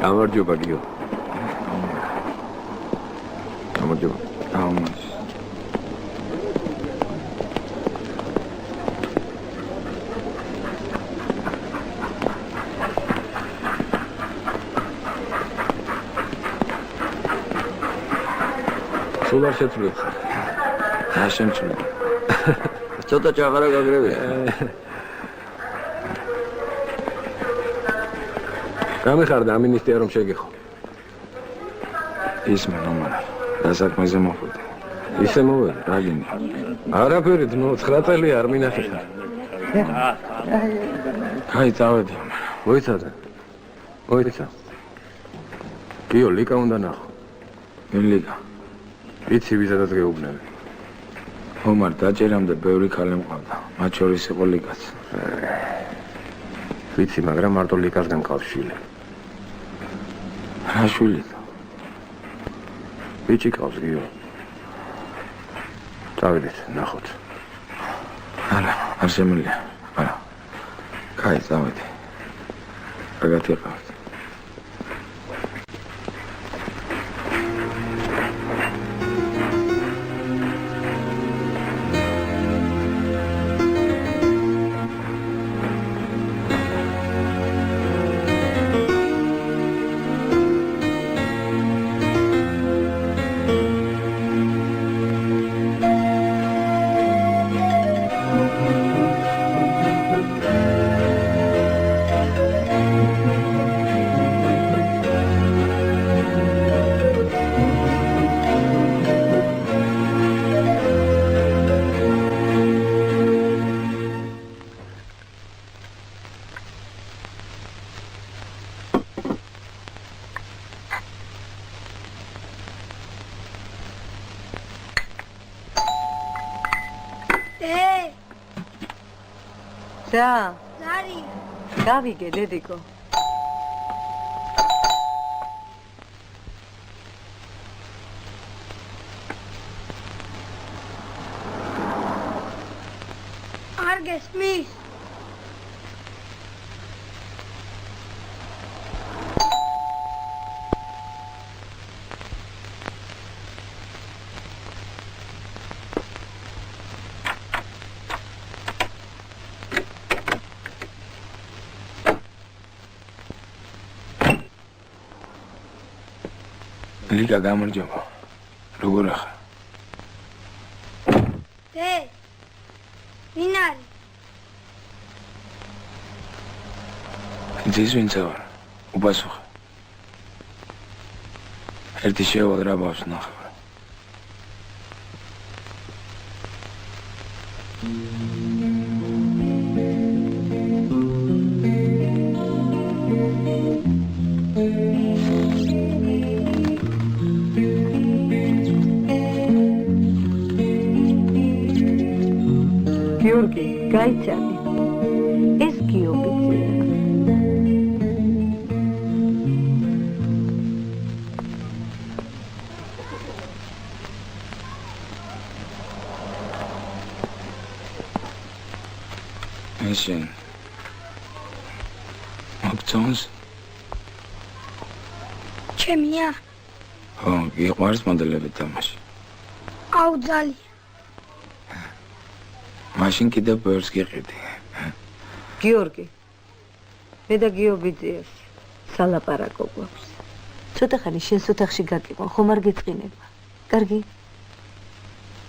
გამარჯობა გიო. გამარჯობა. სულ არ შეცვლებს. არ შემცვლებ. ცოტა ჭაღარა გაგრევია. გამიხარდა ამინისტია რომ შეგეხო. ის მამარა. დასაქმეზე მოხვდი. ისე მოვედი, რა გინდა? არაფერი, 9 წელი არ მინახეთ. კაი, წავედი. მოიცადე. მოიცა. გიო, ლიკა უნდა ნახო. ლიკა. იცი ვიზადაც გეუბნები. ომარ დაჭერამდე ბევრი ქალი მყავდა. მათ შორის იყო ლიკაც. ვიცი, მაგრამ მარტო ლიკასგან ყავს შვილი. რა შვილი? ბიჭი ყავს გიო. წავედით, ნახოთ. არა, არ შემიძლია. არა. კაი, წავედი. რაგათი ყავთ? რა? ზარი. გავიგე, დედიკო. არ გესმის? ლიკა გამარჯობა. როგორ ახლა? ვინ არის? ძის ვინც ვარ? უპასუხე. ერთი შევალ რა ბავს ნახევარ. გაიცანი. ეს გიობიცია. ესენ. მოგწონს? ჩემია. ხო, გიყვარს მოდელები თამაში. აუ ძალიან. მაშინ კიდევ ბევრს გიყიდი. გიორგი. მე და გიობიძიას სალაპარაკო გვაქვს. ცოტა ხანი შენს ოთახში გაკიყვან, ხომ არ გეწყინება. კარგი?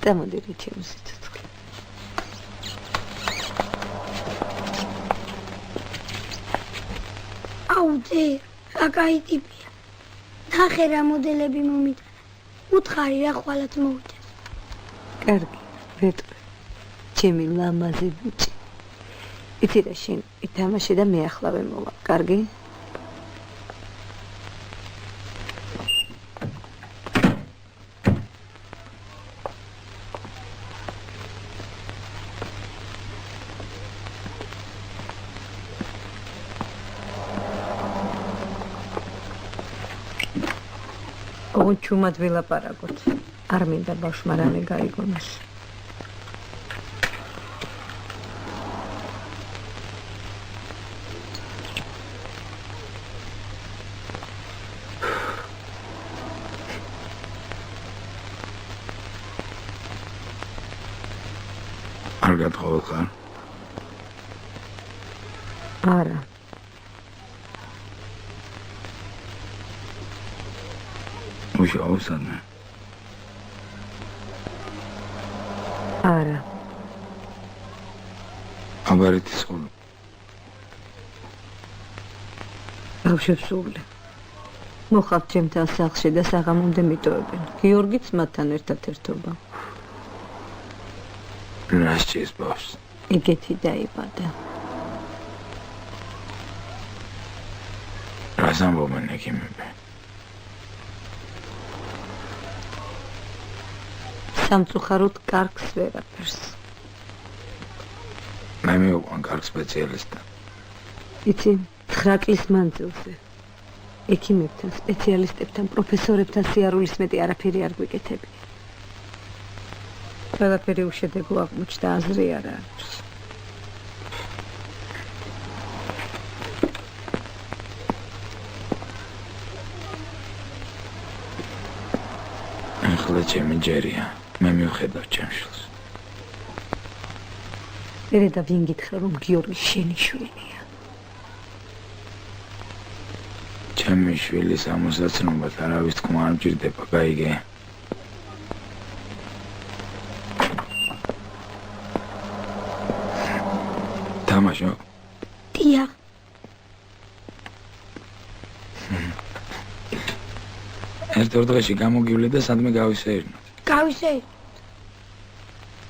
წამოდი რა ჩემი სიცოცხლე. აუ ძე, რა კაი ტიპია. ნახე რა მოდელები მომიტანა. უთხარი რა ხვალაც მოვიდეს. კარგი, ვეტყვი. ჩემი ლამაზი ბიჭი. იცი რა შენ ითამაშე და მე ახლავე მოვა. კარგი? ჩუმად ვილაპარაკოთ. არ მინდა ბავშვმა რამე გაიგონოს. კარგად ხოვილ ხარ? არა. უშაო სადმე? არა. აბარიტის სკოლა. ბავშვებს უვლე. მოხავთ ჩემთან სახლში და საღამომდე მიტოვებენ. გიორგიც მათთან ერთად ერთობა. რას ჭირს ბავშვს? ეგეთი დაიბადა. რას ამბობენ ექიმები? სამწუხაროდ კარგს ვერაფერს. მე მივყვან კარგ სპეციალისტად. იცი, 9 წლის მანძილზე. ექიმებთან, სპეციალისტებთან, პროფესორებთან სიარულის მეტი არაფერი არ გვიკეთებია. ყველაფერი უშედეგო აღმოჩნდა, აზრი არა აქვს. ახლა ჩემი ჯერია. მე მივხედავ ჩემ შვილს. მერე და ვინ გითხრა რომ გიორგი შენი შვილია? ჩემი შვილის ამოსაცნობად არავის თქმა არ მჭირდება, გაიგე? თამაშო? დიახ. ერთ-ორ დღეში გამოგივლე და სადმე გავისეირნოთ. გავისეირნოთ.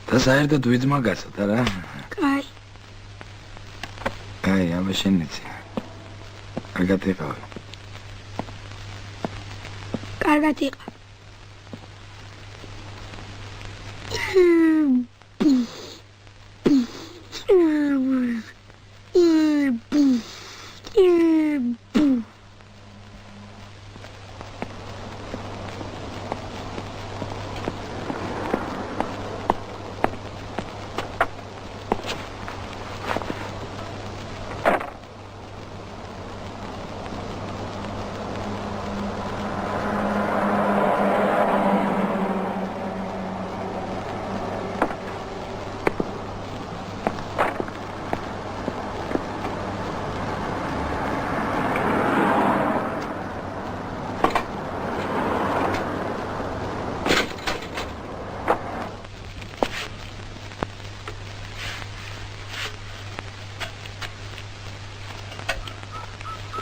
და საერთოდ ვიძმაგაცოთ, არა? კაი. აი, აბა შენიცი. კარგად იყავ. კარგად იყავ.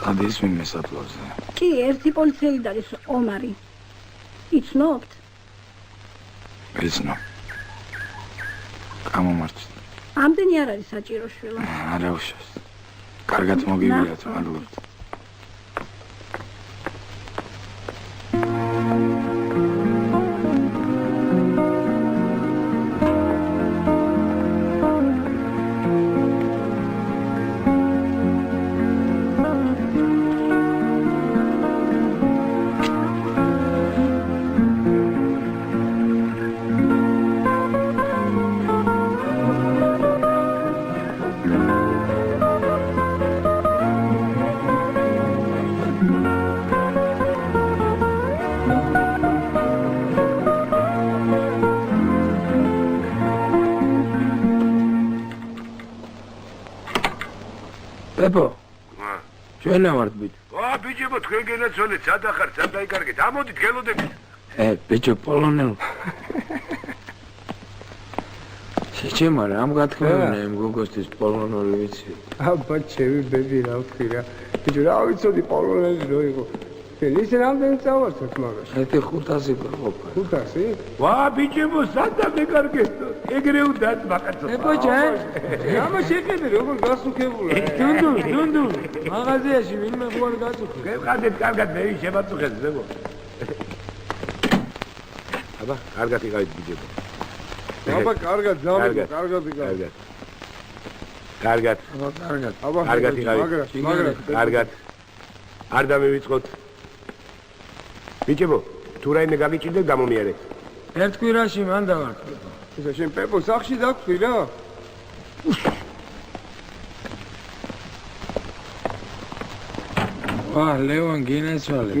ადის ვინმე საფლავზე? კი, ერთი პოლიციელი არის ომარი. იცნობთ? ვიცნობ. გამომართვით. ამდენი არ არის საჭირო შვილო. არა უშავს. კარგად მოგივიათ, მადლობთ. პეპო. ჩვენა ვართ ბიჭო. ბიჭებო, თქვენ გენაცვალეთ, სად ახართ, სად დაიკარგეთ? ამოდით, გელოდებით. ბიჭო, პოლონელ. შეჩემ არა, ამ გათქმევნა იმ გოგოსთვის პოლონური ვიცი. აბა, ჩემი ბები რა ვთქვი რა. ბიჭო, რა ვიცოდი პოლონელი რო იყო. ისე რამდენი წავარცოთ მაგას? 500 ყოფა. 500? ბიჭებო, სად დაიკარგეთ? ეგრე უნდათ მაკაცო. ბოჭე, ამა შეხედე როგორ გასუქებულა. დუნდუ, მაღაზიაში ვინმე ხوار გაწუხე. გეყადეთ, კარგად მე შემაწუხეთ, ზებო. აბა, კარგად იყავით ბიჭებო. აბა, კარგად, ზამბო, კარგად იყავით. კარგად. აბა, კარგად. აბა, კარგად იყავით. მაგრად. კარგად. არ დამივიწყოთ. ბიჭებო, თუ რაიმე გაგიჭირდეთ, გამომიარეთ. ერთ კვირაში მან დავართ. ისა შენ პეპო სახში დაგვი რა. ლევან გინეცვალე.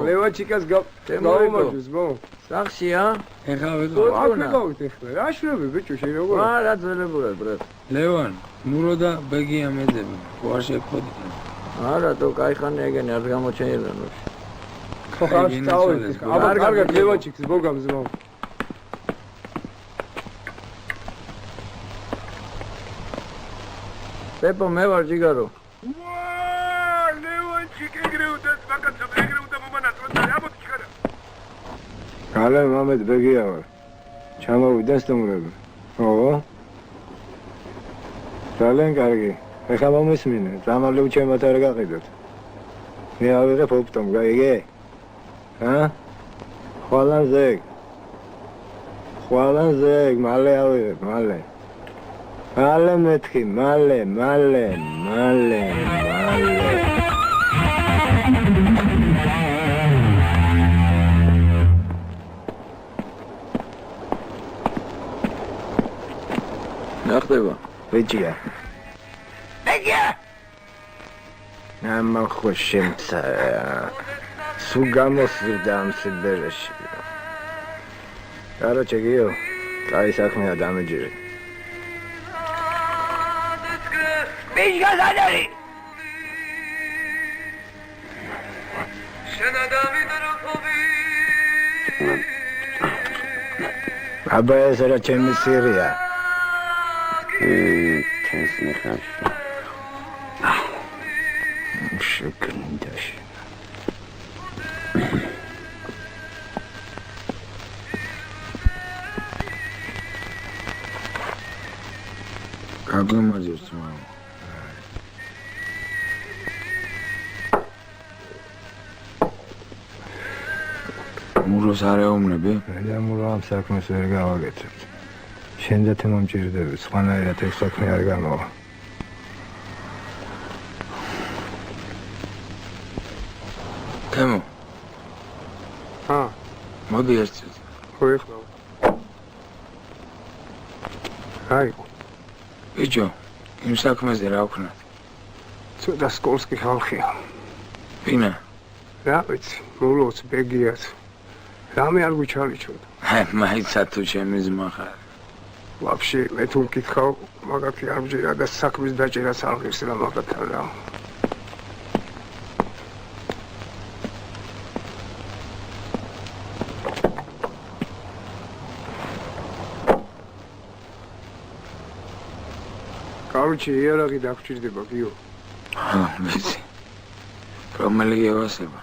ლევან ჩიკას გავუმაჯოს ბო. სახშია? ეხა აქ ვიყავ. ვიყავით ეხლა. რა შრები ბიჭო შენ როგორ? რა ძველებურად ბრატ. ლევან, მურო და ბეგია მეძები. ვარ შეგხვედით. არა, თუ кайხანი ეგენი არ გამოჩენილა ნუში. ხო ხარ წავედი. აბა კარგად ლევანჩიკს მოგამზ მომ. პეპო მე ვარ ჯიგარო. ლევანჩიკ ეგრეუდას ბაკაცო ეგრეუდა მომანატროთა ამოდი ხარა. გალე მამედ ბეგია ვარ. ჩამოვიდა სტუმრები. ო? ძალიან კარგი. ეხლა მომისმინე, დამალევ ჩემათ არ გაყიდოთ. მე ავიღებ ოპტომ, გაიგე? ჰა? ხვალანზეგ, მალე ავიღებ, მალე. მალე მეთქი, მალე. რა ხდება? ბიჭია. ამა ხო შემცა. სულ გამოსვლიდა ამ სიბერეში. კაროჩე გიო, კაი საქმეა დამეჯერე. აბა ეს რა ჩემი სირია. ჩემს ნახავში. შეკინდაში. გაგმაძებს მამა. მუროს არ ეომნები? მე მურო ამ საქმეს ვერ გავაკეთებ. შენ და თემო მჭირდები, სხვანაირად ეს საქმე არ გამოვა. თემო, ჰა, მოდი ერთად. ხო ეხლა. აი, ბიჭო, იმ საქმეზე რა ვქნათ? ცოტა სკოლსკი ხალხია. ვინა? რა ვიცი, მულოც ბეგიაც. რამე არ გვიჩალიჩოდა. მაიცა თუ ჩემი ძმა ხარ. ვაფშე, მე თუ მკითხავ, მაგათი არ მჯერა და საქმის დაჭერაც არ ღირს რა მაგათთან რა. კაროჩე, იარაღი დაგჭირდება, გიო. ვიცი. რომელი გევასება?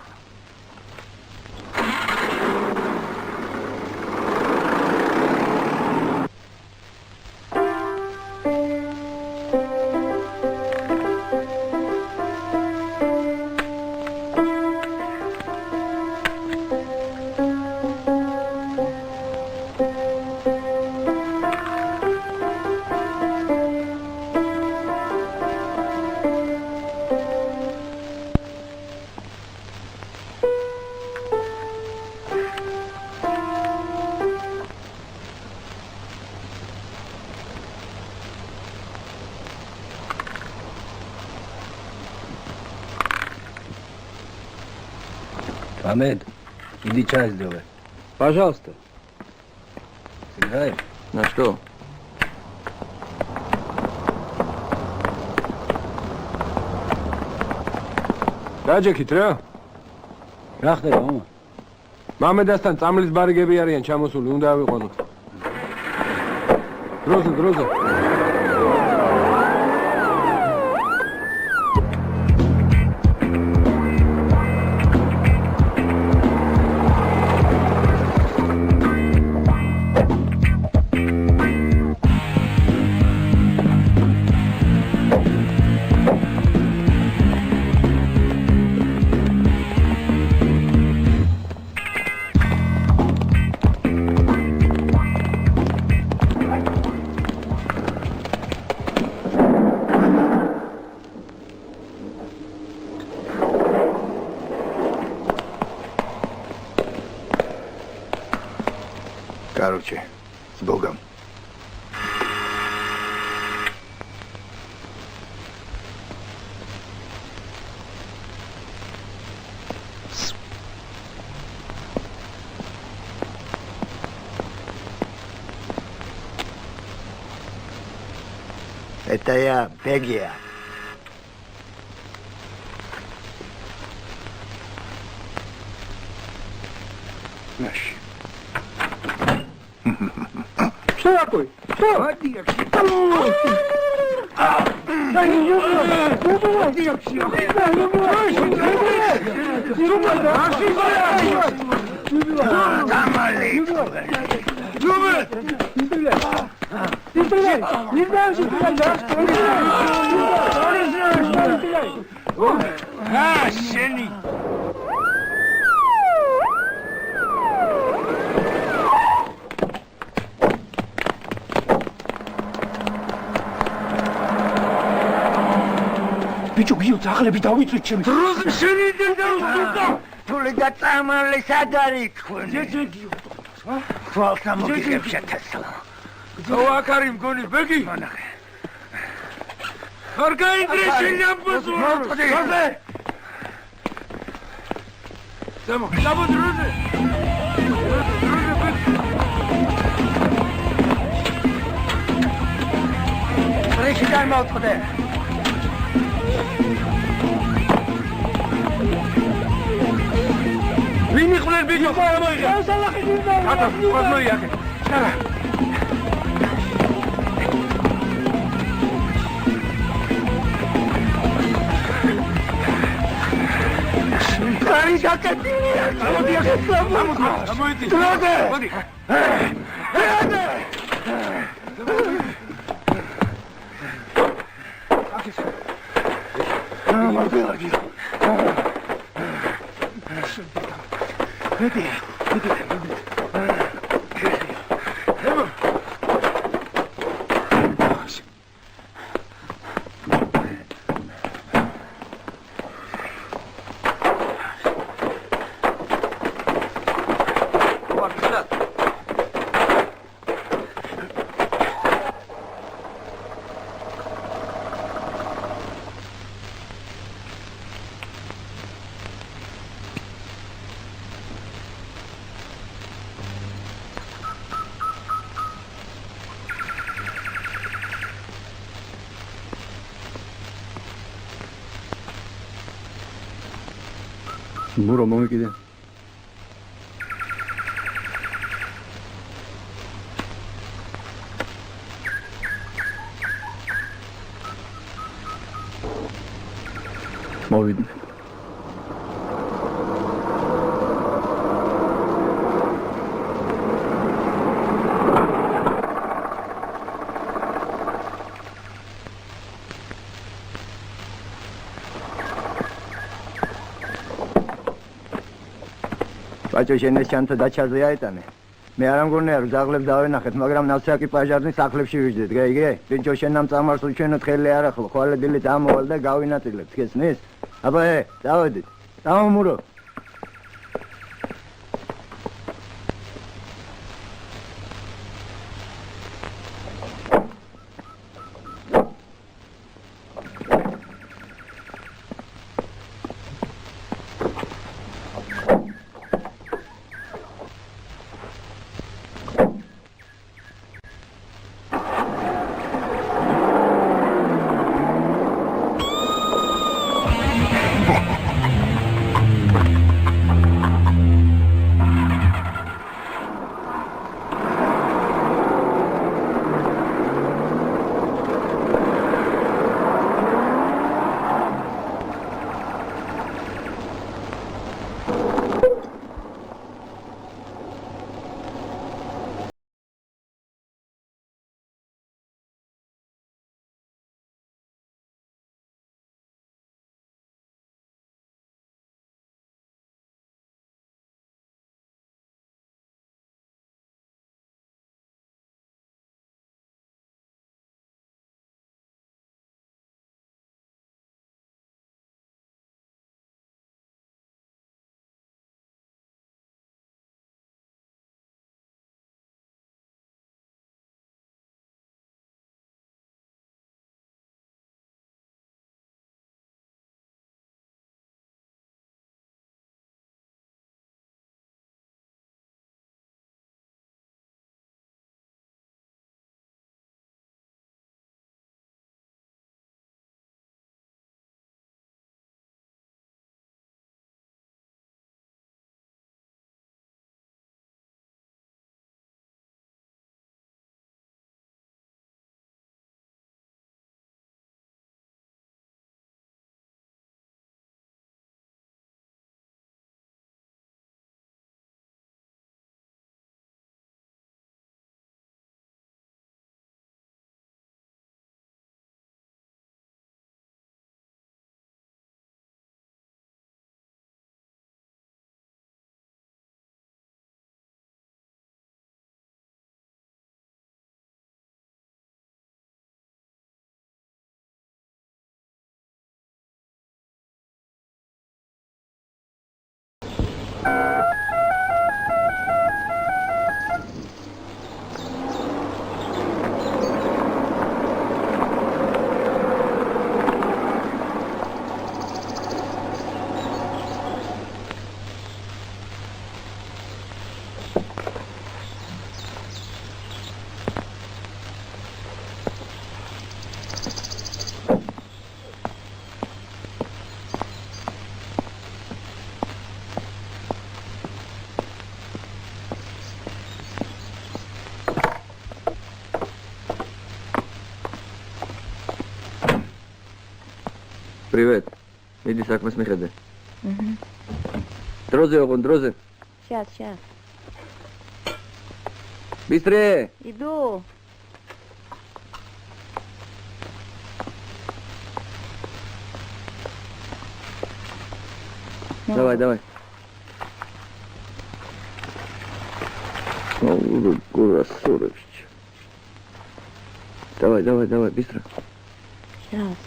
Амед, иди чай сделай. Пожалуйста. Сыграем? На что? დაჯექით რა? რა ხდება, მამა? მამედასთან წამლის ბარიგები არიან ჩამოსული, უნდა ავიყვანოთ. დროზე. Короче, с Богом. ეტაია ბეგია. ნაში. შევაკუი. მადია. შენი ბიჭო გიო ძაღლები დავიწვით ჩემი დროს შენი დედაუსულა თული და წამალი სად არის თქვენ? ჯეჯე გიო ხვალსა მოგიგებ შეთესო. აქ არის მგონი ბეგი მონახე. არ გაინტერესებს ამბოს ვარ. Samo, druže. Reći daj malo tode. Vini khulen bijo. Ata, qodno yake. Shara. Ari şakatini. Amoiti. Hadi. Buro მომიკიდე. მოვიდი. ბაჭო შენ ეს ჩანთა დაჩაზე აეტანე. მე არ ამგონია რომ ზაღლებს დავენახეთ, მაგრამ ნაცრაკი პაჟარნის სახლებში ვიждეთ, გაიგე? ბიჭო შენ ამ წამარს უჩვენოთ ხელი არ ახლა, ხვალედილით ამოვალ და გავინაწილებთ, გესმის? აბა დავედით. დამომურო. Привет. Иди საქმეს მიხედე. დროზე ოღონ დროზე. Сейчас. Быстрее. Иду. Давай. Ну, курасурович. Давай, быстро. Сейчас.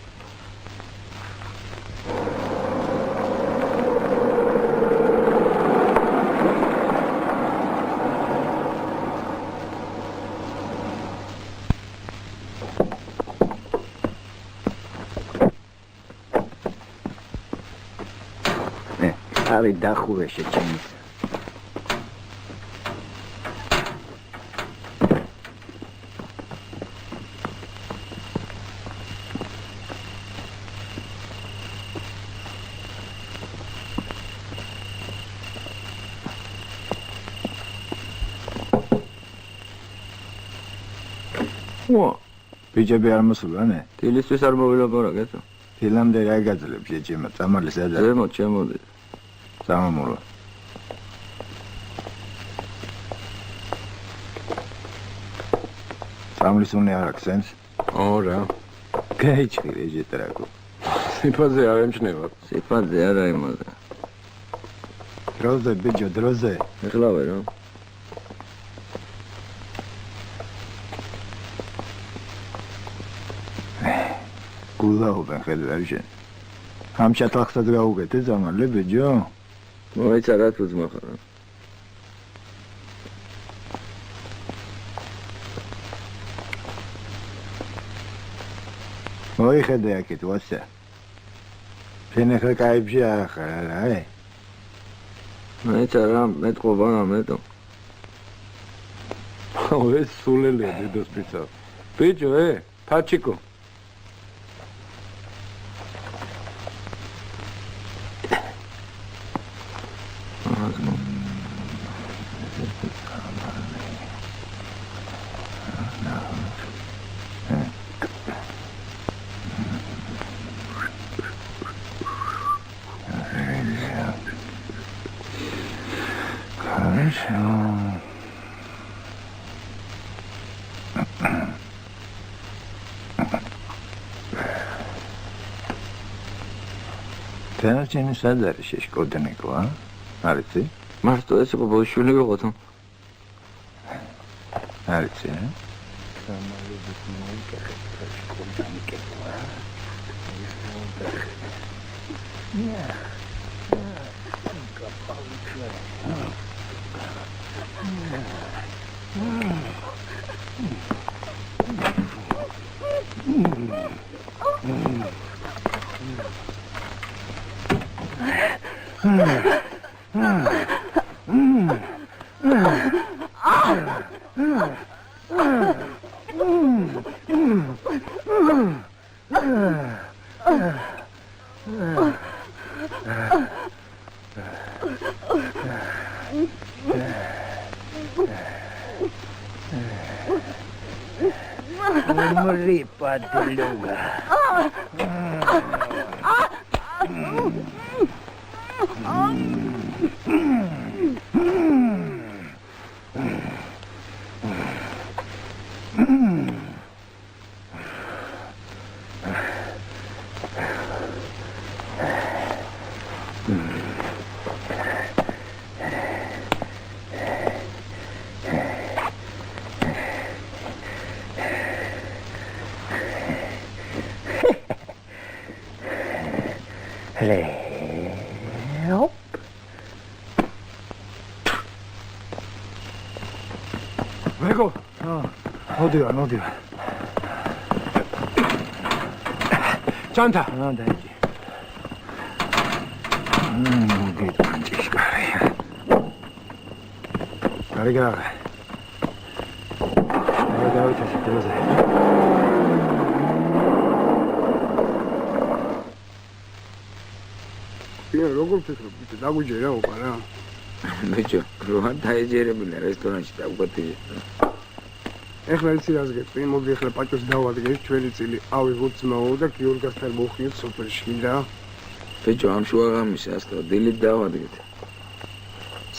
ავი დახურე შეჩემის. ბიჭები არ მოსულან? დილისთვის არ მოვილაპარაკეთ. ფილამდე რა გაძლებს შეჩემა? წამალეს ადარ. ზემოთ შემოდი. წამომულა. წამლის უნე არ აქვს? ორა. გაიჭირე შეტრაკო. სიფაზე არ ემჩნევა. სიფაზე არა იმაზე. დროზე ბიჭო, დროზე. ეხლავე რა. გულაობენ ხელვარშე. ამ ჩათახსაც გაუგეთე ზამალე ბიჭო. მოიცა რა თუ ძმახარა. მოიხედე აქეთ ვასა. შენ ახლა კაიბში არ ხარ რა? მოიცა რა მეტყობა რა მეტო. ეს სულელია დედოს პიცა. ბიჭო, ფაჩიკო. Тянучени სადარი შეშკოდნიკო, ა? არიცი? მარტო ეს იყო ბოიშვილი ვიყო თუ. არიცი, ა? Umri padluga. Help. ვეგო, მოდი. ჩანთა. დაიჭი. გეტანჭიშკარი. გარიგა. დავიწყე დროზე. როგორ ფიქრობ, ბიჭო, დაგვიჯერა ოპა რა. ბიჭო, როან დაეჯერებინა რესტორანში დაგვატიე. ეხლა იცი რას გეტყვი? მოდი ეხლა პაჭოს დავადგეთ ჩვენი წილი. ავიღოთ ძმაო და გიორგასთან მოვხიოთ სოფელში, მინდა? ბიჭო, ამ შუაღამის ასტო დილით დავადგეთ.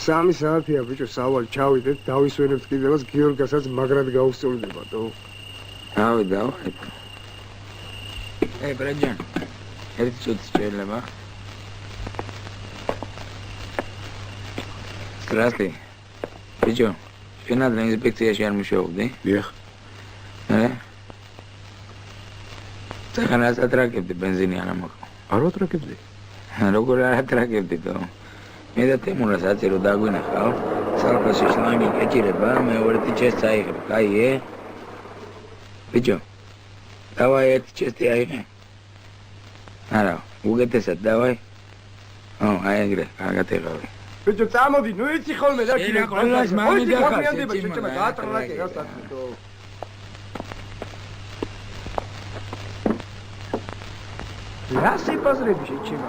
3 საათია ბიჭო, სავალი ჩავიდეთ, დავისვენებთ კიდევაც გიორგასაც მაგრად გაუსწორდებათო. დავით. ბრაჯან. ერთი წუთი შეიძლება. Здравствуй. ბიჭო, შენ ადრე ინსპექციაში არ მუშაობდი? დიახ. თან ატრაკებდი ბენზინი არ ამოყო. არ ვატრაკებდი. როგორ არ ატრაკებდი თო? მე და თემურას აწერო დაგვინახავ. სალფაში შლანგი გაჭირება, მეორე ტიჩეს წაიღებ. კაიე? ბიჭო. დავაი ერთი ჩესტი აიღე. არა, უგეთესად დავაი. აი ეგრე, კარგად ეღავი. ბიჭო, წამოდი, ნუ იცი ხოლმე და შენ ყველას მამიდა ხარ, შეჭმა გაატრაკე გასაცნო. რა სიპაზრები შეჭმა?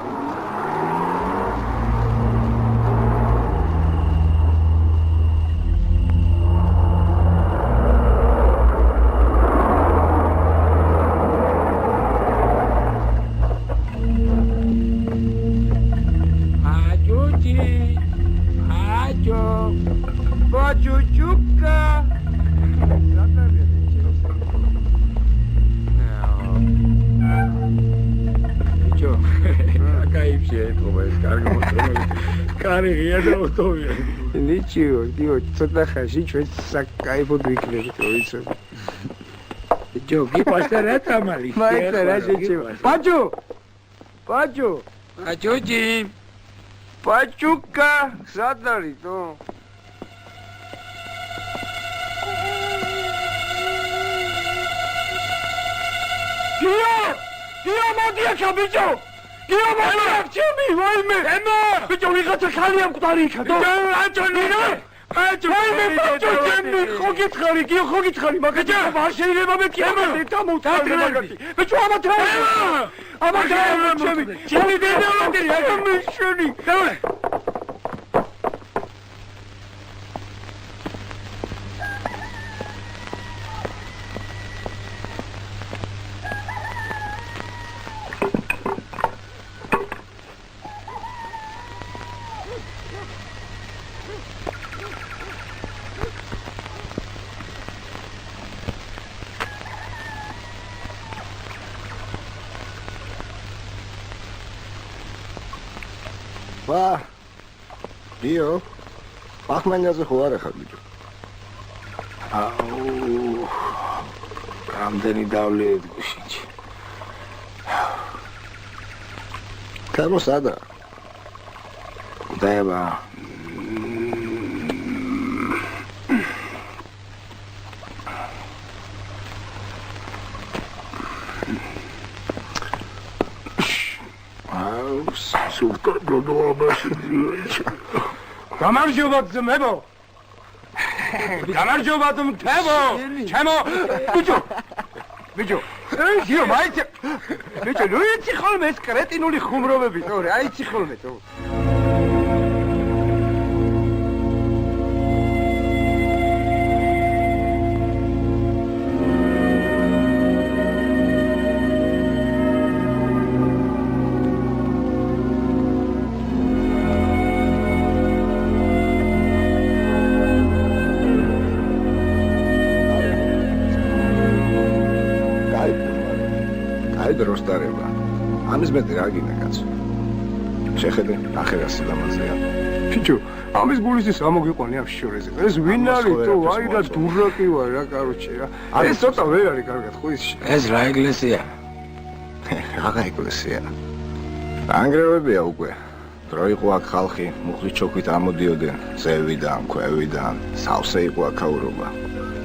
Ничего, дио, цота хаши, чуть საკაიფო ვიქნებით, რო იცი. ბიჭო, გიყვარდა რა თამალი? მაინც რა შეჭება. ბაჭო! ბაჭო! ბაჭოჯი! ბაჭუკა, სად არის თო? გიო, მოდი აქ ბიჭო! გიო, მოდი აქ ჩემი, ვაიმე! ემო! ბიჭო, ვიღაცა ხალი ამ მკვდარი იქა თო? აჭონინო! ვაიმე, ბაჭო, ჩემი, ხო გითხარი, გიო, ხო გითხარი, მაგაჭა, არ შეიძლება მე კიამეტი დამოვთვალე მაგათი. ბიჭო, ამათ რა? ამათ რა ჩემი? ჩემი დედამოდი, ამი შენი. დავე. ვა დიო ახმენაზე ხო არ ახალ ბიჭო აუ რამდენი დავლეთ გუშინში თემო სადა დაება სულტა დოდოაბაში გამარჯობა ძმებო გამარჯობა თემო ჩემო ბიჭო გიო მაიცა ბიჭო ნუ იცი ხოლმე ეს კრეტინული ხუმრობები თორე აიცი ხოლმე თო დროსტარება ამის მეტი რა გინდა კაცო შეხედე ახერა სილამაზეა ბიჭო ამის გულისის ამოგიყვანე ამ შორეზე ეს ვინ არის თო აი რა დურაკი ვარ რა კაროჩე რა ეს ცოტა ვერ არის კარგად ხო ის ეს რა ეკლესია რა ეკლესია ანგრევებია უკვე დრო იყო აქ ხალხი მუხლი ჩოქვით ამოდიოდნენ ზევიდან ქვევიდან სავსე იყო აქაურობა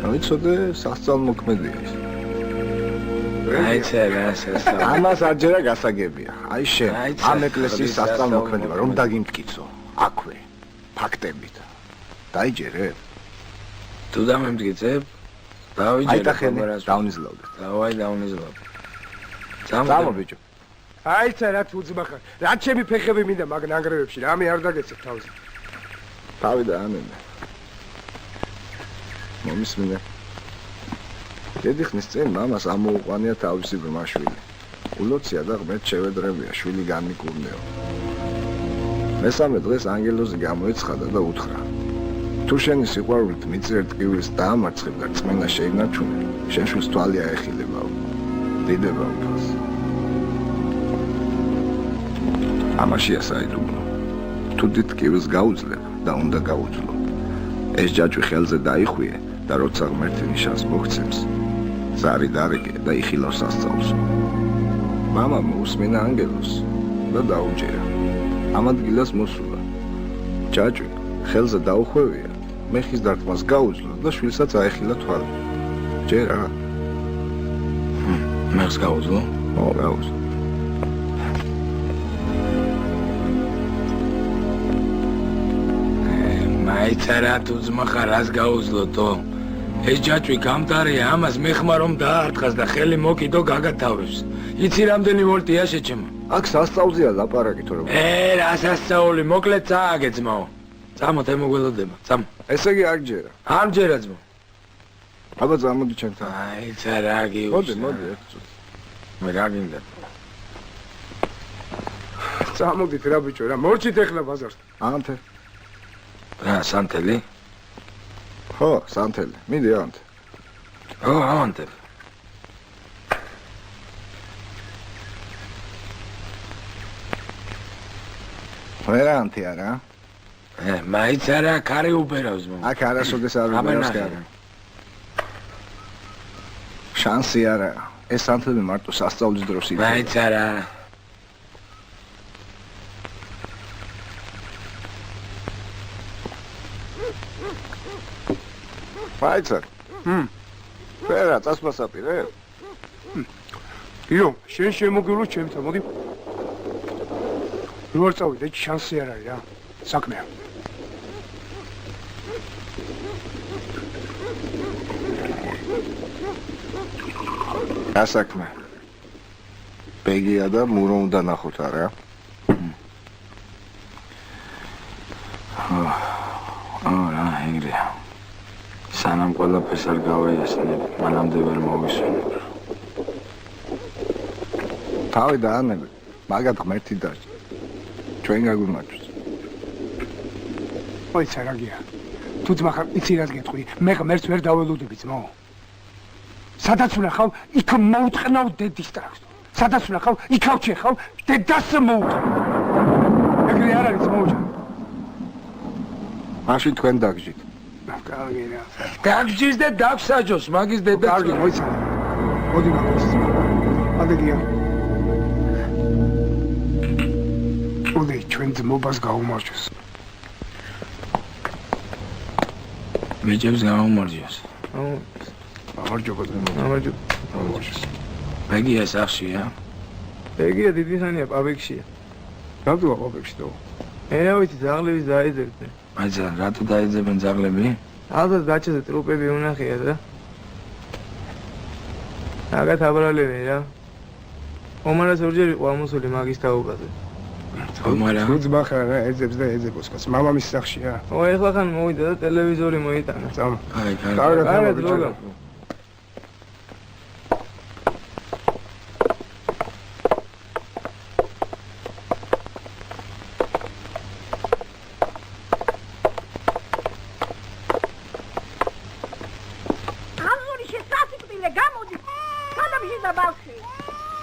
რა ვიცოდე სასწაულმოქმედია ის ამას არჯერა გასაგებია. აი შენ ამ ეკლესიის სასწაულმოქმედება რომ დაგიმტკიცო. აქვე ფაქტებით. დაიჯერე? თუ დამემტკიცებ, დავიჯერე. აიტახენე, დავნიზლავდე. დავაი დავნიზლავდე. წამო ბიჭო. აიცა რა თუ ძმა ხარ. რა ჩემი ფეხები მინდა მაგ ნანგრევებში, რამე არ დაგეცებ თავზე. თავი და ამენე. მომისმინე. დიდი ხნის წინ მამას ამოუყვანია თავისი ბრმაშვილი. ულოცია და ღმერთ შევედრებია, შვილი განიკურნეო. მესამე დღეს ანგელოზი გამოეცხადა და უთხრა: თუ შენი სიყვარულით მიწერ ტკივილს დაამარცხებ და რწმენა შეინარჩუნე, შენ შვილს თვალი აეხილებაო. დიდება უფალს. ამაშია საიდუმლო. თუ დიდ ტკივილს გაუძლებ და უნდა გაუძლო. ეს ჯაჭვი ხელზე დაიხვიე და როცა ღმერთი ნიშანს მოგცემს, ზარი დარიგე და იხილავს სასწაულს. მამა მოусმინა ანგელოზს და დაუჯერა. ამ ადგილას მოსულა. ჯაჭვი ხელზე დაუხვევია, მეხის დარტყმას გაუძლო და შვილსაც აეხილა თვალი. ჯერა. მეხს გაუძლო? ო, გაუძლო. მაიცარა თუ ძმა ხარ რას გაუძლო თო? ეს ჯაჭვი გამტარია, ამას მეხმა რომ დაარტყას და ხელი მოკიდო გაგათავებს. იცი რამდენი ვოლტია შეჩემა? აქ სასწაულზეა ლაპარაკი თორემ. რა სასწაული, მოკლედ წააგე ძმაო. წამოთ ემოგველოდება, წამ. ესე იგი არ ჯერა. არ ჯერა ძმო. აბა წამოდი ჩემთან. აიცა რა გიუს. მოდი, ერთ წუთი. მე რა გინდა? წამოდით რა ბიჭო, რა მორჩით ეხლა ბაზარს. ანთე. რა, სანთელი? ხო, სანთელი. მიდი ანთე. ო, ანთე. რა ანთე არა? მაიცარა კარი უპერავს მო. აქ არასოდეს არ უპერავს კარი. შანსი არა. ეს ანთები მარტო სასწაულის დროს იქნება. მაიცარა. მაიცარ. ფერა წასვლასაპირე? იო, შენ შემოგილო ჩემთან, მოდი. როარ წავიდე, შანსი არ არის რა. საქმეა. რა საქმე? ბეგია და მურო უნდა ნახოთ არა? რა, ეგრეა. სანამ ყველაფერს არ გავაიასნებ, მანამდე ვერ მოვისვენებ. თავი დაანებე, მაგათ ღმერთი დაჭი. ჩვენ გაგვიმარჯვეს. მოიცა რა გია. თუ ძმა ხარ, იცი რას გეტყვი, მე ღმერთს ვერ დაველოდები ძმო. სადაც ვნახავ, იქ მოუტყნავ დედის ტრაქს. სადაც ვნახავ, იქ ავჩეხავ, დედას მოუტყნავ. ეგრე არ არის ძმოუჯა. მაშინ თქვენ დაგჯით. კარგი რა. გაგჯის და დაგსაჯოს, მაგის დედა. კარგი, მოიცა. მოდი მაგას. ადეგია. მოდი ჩვენ ძმობას გაუმარჯოს. მეჯებს გაუმარჯოს. გამარჯობა ძმო. გამარჯოს. ბეგია სახშია. ბეგია დიდი ხანია პაბექშია. რატოა პაბექში თო? რა ვიცი, ძაღლების დაეძებდნენ. მაიცა, რატო დაეძებენ ძაღლები? ალბათ დაჩაზე ტრუპები უნახია და აგათ აბრალები რა. ომარას ორჯერ იყო ამოსული მაგის თაობაზე. ომარა? თუ ძმა ხარ რა, ეძებს და ეძებოს კაცს. მამამის სახშია. ო, ეხლა ხან მოვიდა და ტელევიზორი მოიტანა. წამ. აი, კარგად ლოგო.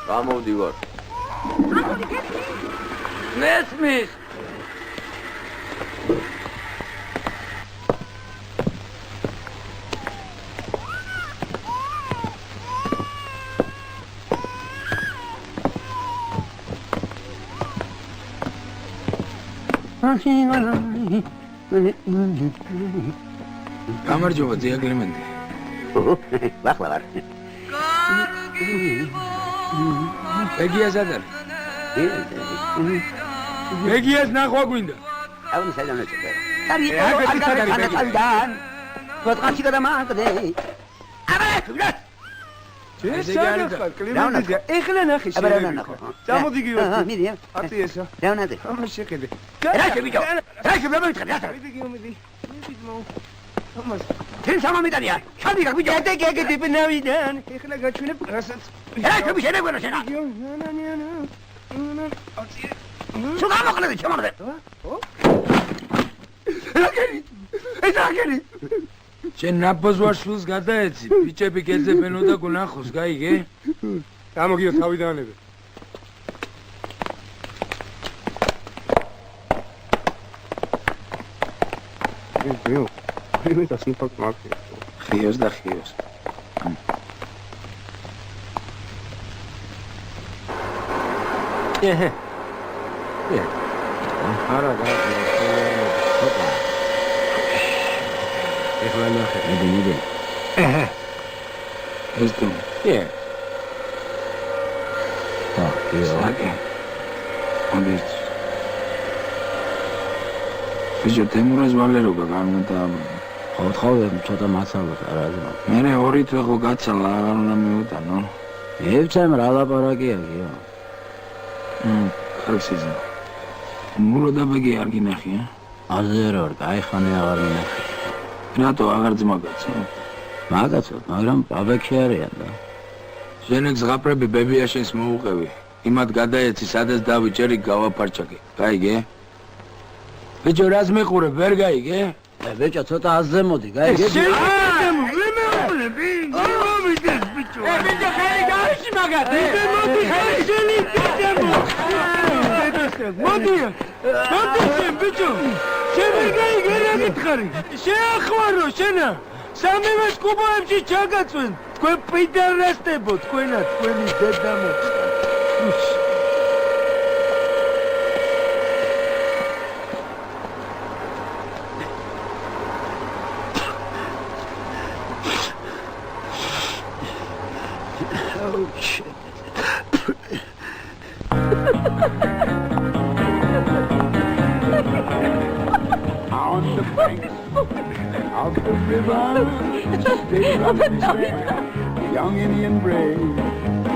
გამოვდივარ. ნესმის. გამარჯობა, ძია კლიმენტი. ახლა ვარ. ბეგიას ადარ. ბეგიას ნახვა გვინდა. აუ საიდან ეჭდა. კარგი, ფოტოაში გადამაყდე. აბა, გრატ. შეიძლება კლიმენტი. ეხლა ნახე აბა რა ნახო. წამოდი გიო. მიდია. ატი ესა. რა ნადე? ამ შეხედე. რა შევიდო? რა შევიდო? მიდი გიო, მიდი. მიდი ძმო. თენ სამამიტანია. ჩადი რა ბიჭო. გეგე დიბნავიდან. ეხლა გაჩვენებ რასაც. რა შეიძლება შენა? სულ გამოკლები ჩემამდე. აკერი. შენ ნაბოზ ვარშულს გადაეცი, ბიჭები გეძებენო და გუნახოს, გაიგე? გამოგიო თავიდანები. ხიოს და ხიოს. არა და ეხლა ნახე მედი ეს თუ ოდით ბიჭო თემურას ვალერობა განმედა ხავ ცოტა მასალას არა ზმა მე ორი თვე გაცალა აღარ უნდა მიუტანო ევცემ რა ლაპარაკია გიო ხალხიზა მურო და ბეგი არ გინახია აზერორ გაიხანე აღარ მინახე რატო აღარ ძმაგაცო მაგაცო მაგრამ აბექი არიან და შენ ზღაპრები ბებიაშენს მოუყევი იმათ გადაეცი სადაც დავიჭერი გავაფარჩაკე გაიგე ბიჭო რას მეყურებ ვერ გაიგე ბიჭო ცოტა აზზე მოდი გაიგე ბიჭო ხელი გაიში მაგათი მოდი ხელი მოდი ბიჭო შენ ვერ გაიგე რა გითხარი შეახვარო შენა სამივე სკუბოებში ჩაგაწვენ თქვენ პიდარასტებო თქვენი დედა მოხდა On the banks of the river, stay on this way, young Indian brave.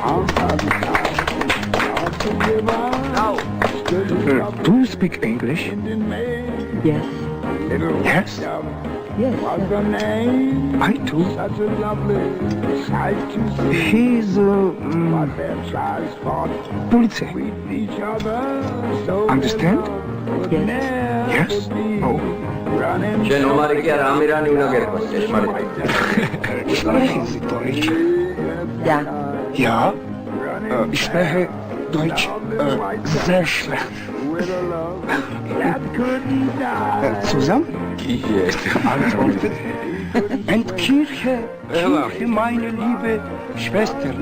On the side of the river, do you speak English? Yes. Yes. Yes. What's her name? I do. Such a lovely sight to see. She's What their tries fought police. with each other. So Understand? Yes. Yes. Oh. შენ ომარი კი არა ამირანი უნდა გერკვას Sprechen Sie Deutsch? Ja. Ja. Ich spreche Deutsch sehr schlecht. Zusammen? Alles gut. Entkirche, Kirche, meine liebe Schwester.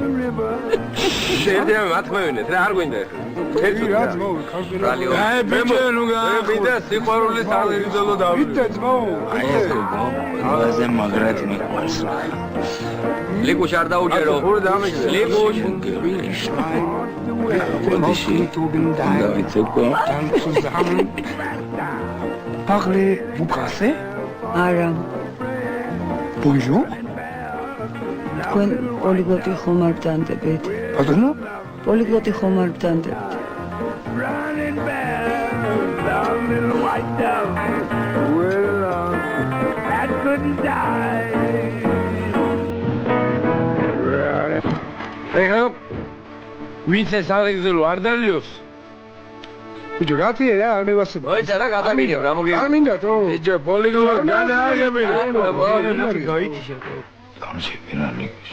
შეიძლება მათმევინეთ რა არ გვინდა ერთი რაც მოვიქალბირო ბიჭო ნუ გავიდა სიყვარულის აღიძელო დავიდე ყველაზე მაგრად მიყვარს ლიკუშ არ დაუჯერო ლიკუშ Bodishi, dann zusammen. Parlez-vous français? არა. Bonjour. თქვენ პოლიგლოტი ხომ არ ბრძანდებით? Pardon? პოლიგლოტი ხომ არ ბრძანდებით? ეხლა ვინც ეს აღიძულო არ დალიოს ბიჭო გათი რა არ მევასება. მოიცა რა გადამიდიო რა მოგი არ მინდა თო. ბიჭო პოლიგლოტ გადააგები გაიჩი შეკო. გამშეპირალიკუშ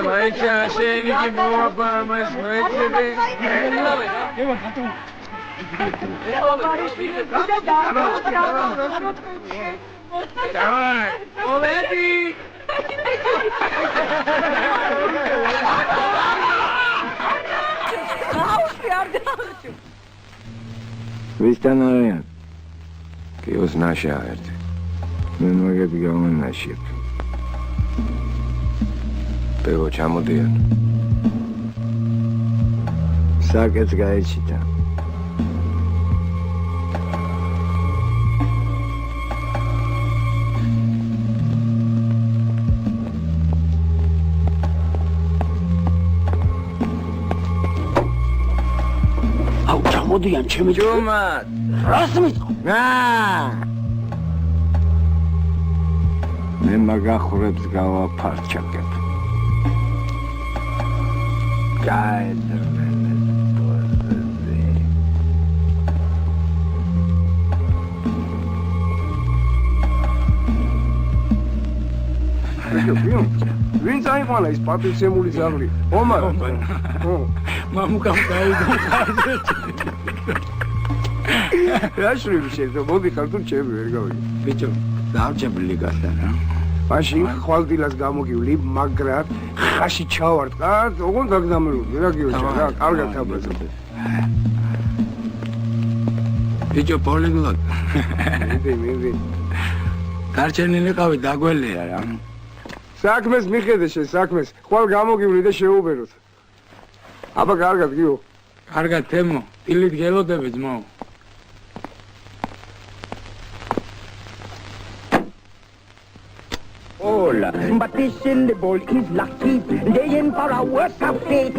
მაიცა შენი კი მოვაბამას მოეცები ვისთან არიან? გიოს ნაშა ერთი. მე მაგები გამონაშიებ. ბეგო ჩამოდიან. საკეთს გაეჩიტა. აუ ჩამოდიან ჩემი ჯუმად რას მითხო მე მაგახურებს გავაფარჩაკებ გაედრმენეს პოზზე ვინ წაიყვანა ის პატრიცემული ძაღლი? ომარ. მამუკამ გაიგო. რა შვილი შეძო, მოდი ხარ თუ ჩემი ვერ გავიგე. ბიჭო, დავჭებული გასთან რა. მაშინ ხვალდილას გამოგივლი, მაგრად ხაში ჩავარტყარ, ოღონდ დაგდამერული, რა გიოჩა, რა, კარგად აბაზობ. ბიჭო, პოლიგლოტ. მიდი. დარჩენილიყავი დაგველია რა. საქმეს მიხედე შენ საქმეს, ხვალ გამოგივლი და შეუბეროთ. აბა კარგად გიო. კარგად თემო, დილით გელოდები ძმო. But this syllable is lucky. Day in for a work of fate.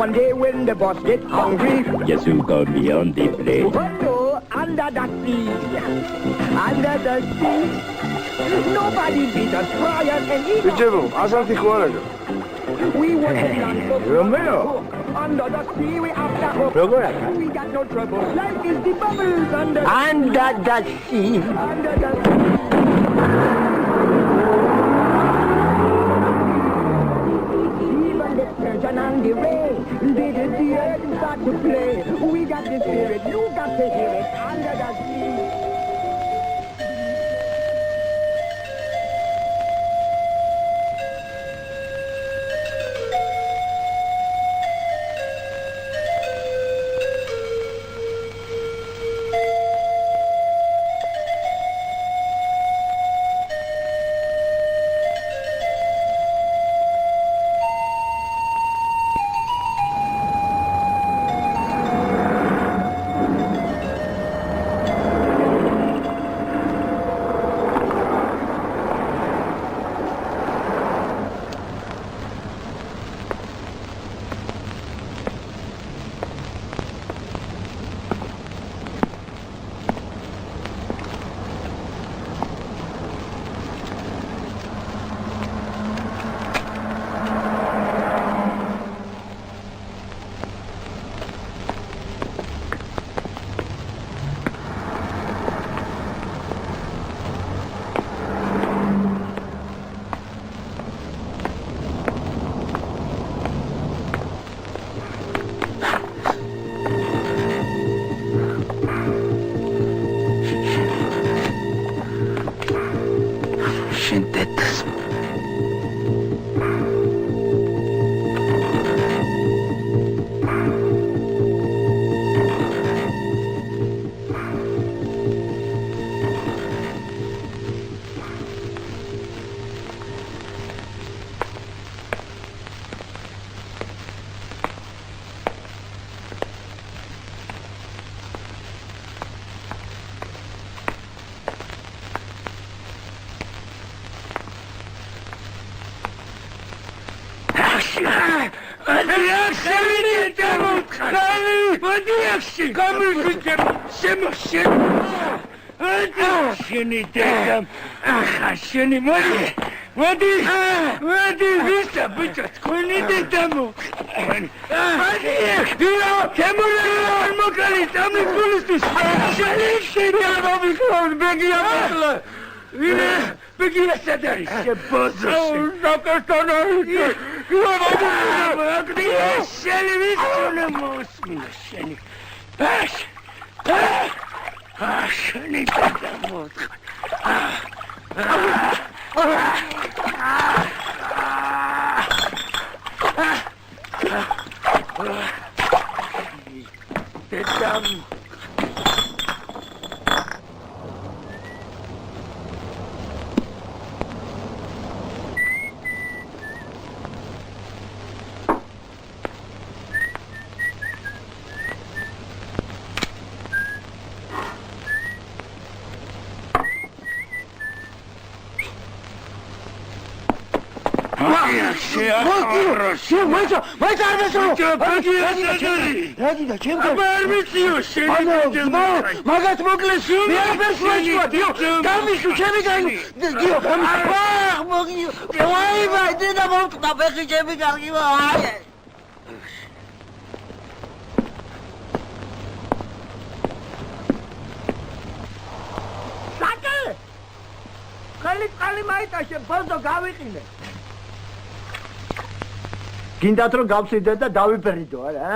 One day when the boss gets hungry, yes, you got me on the plate. Oh, under the sea, under the sea. Nobody beat us friar and eat. ბიჭებო, ასეთი ხო არა? We were რომეო under the sea, we after hope. როგორ არა? We got no trouble. Life is the bubbles under the sea under the sea. And on the way, did the earth start to play? We got the spirit, you got to hear it under the sea. შენი გადამოთხ. დედამ მაგათ მოკლეს მე არ ვეშვა დიო გამიშუ ჩემი დიო მოგიო ვაი დედა მომწყდა ფეხი ჩემი კარგი ვაი საკე ხალი მაიტაშე ბოლო გავიყინე გინდათ რომ გავსიდეთ და დავიფერიდო არა?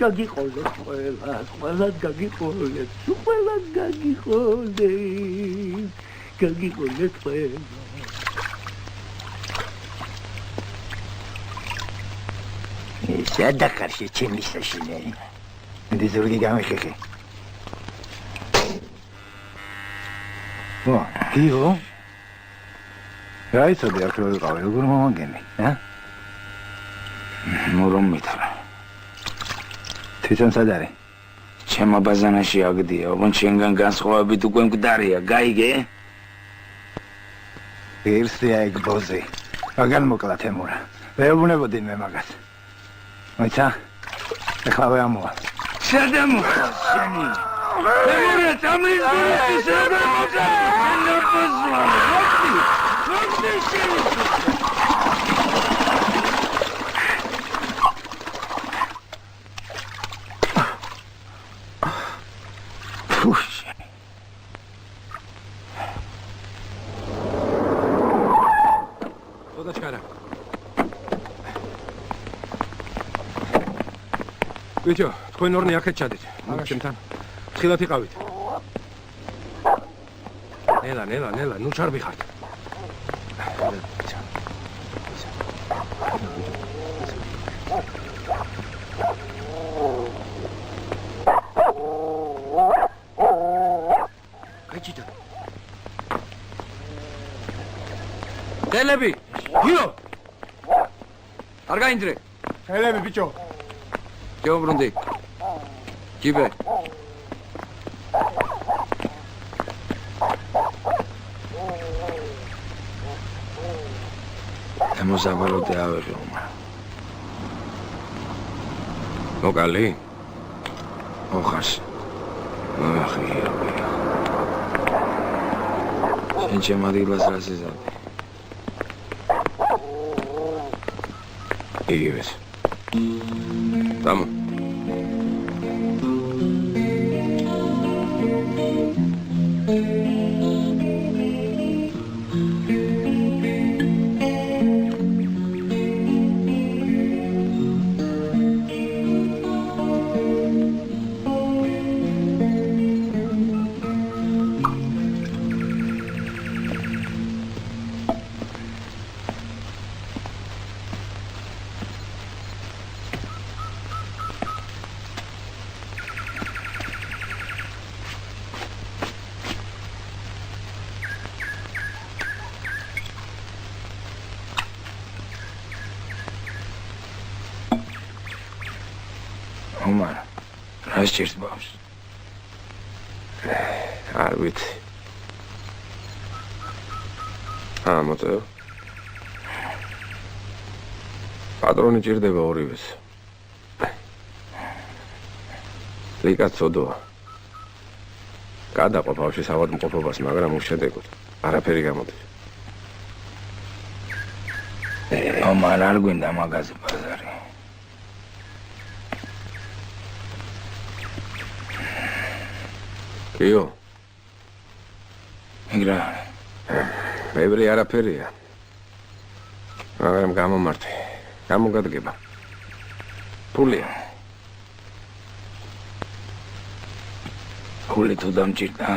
გაგიყოლეთ ყველა გაგიყოლეთ ყველა გაგიყოლეთ ყველა სადაკარში ჩემი საშინელი დიზურგი გამიხიხი გიო რაიცოდი აქ რო ვიყავი როგორ მომაგენი მორომ მითხრა თვითონ სად არის? ჩემო ბაზანაში აგდია, ოღონდ შენგან განსხვავებით უკვე მკვდარია, გაიგე? ერთია ეგ ბოზე. მაგან მოკლა თემურა. ვერ ვუნებოდი მე მაგას. მოიცა? ეხლა ამოვა. შედამოხდა შენი. თემურა დამიზურდი შედამოხდა. ვიჯო, თქვენ ორნი აქეთ ჩადით. ჩემთან. ხილად იყავით. ნელა, ნუ ჩარბი ხართ. გაიჭიდა. დელები, გიო. არ გაინძრე. ხელები ბიჭო. გეუბრუნდი. ჯიბე. ემოზაბალოდე ავიღე უმარ. მოკალი? ოხას. მოახია. შენ ჩემ ადგილას რას იზარდი? იგივეს. Tamo. Omar, რა შეჭირს ბავს? არ ვიცი. მოწევ. პატრონი ჭირდება ორივეს. ლიკაცოდოა. გადაყვა ბავშვის ავადმყოფობას, მაგრამ უშედეგოდ. არაფერი გამოდის. Omar, არ გვინდა მაგაზე ბაზარი. გიო. მიგრა. ბევრი არაფერია. მაგრამ გამომართე. გამოგადგება. ფულია. გული თუ დამჭირდა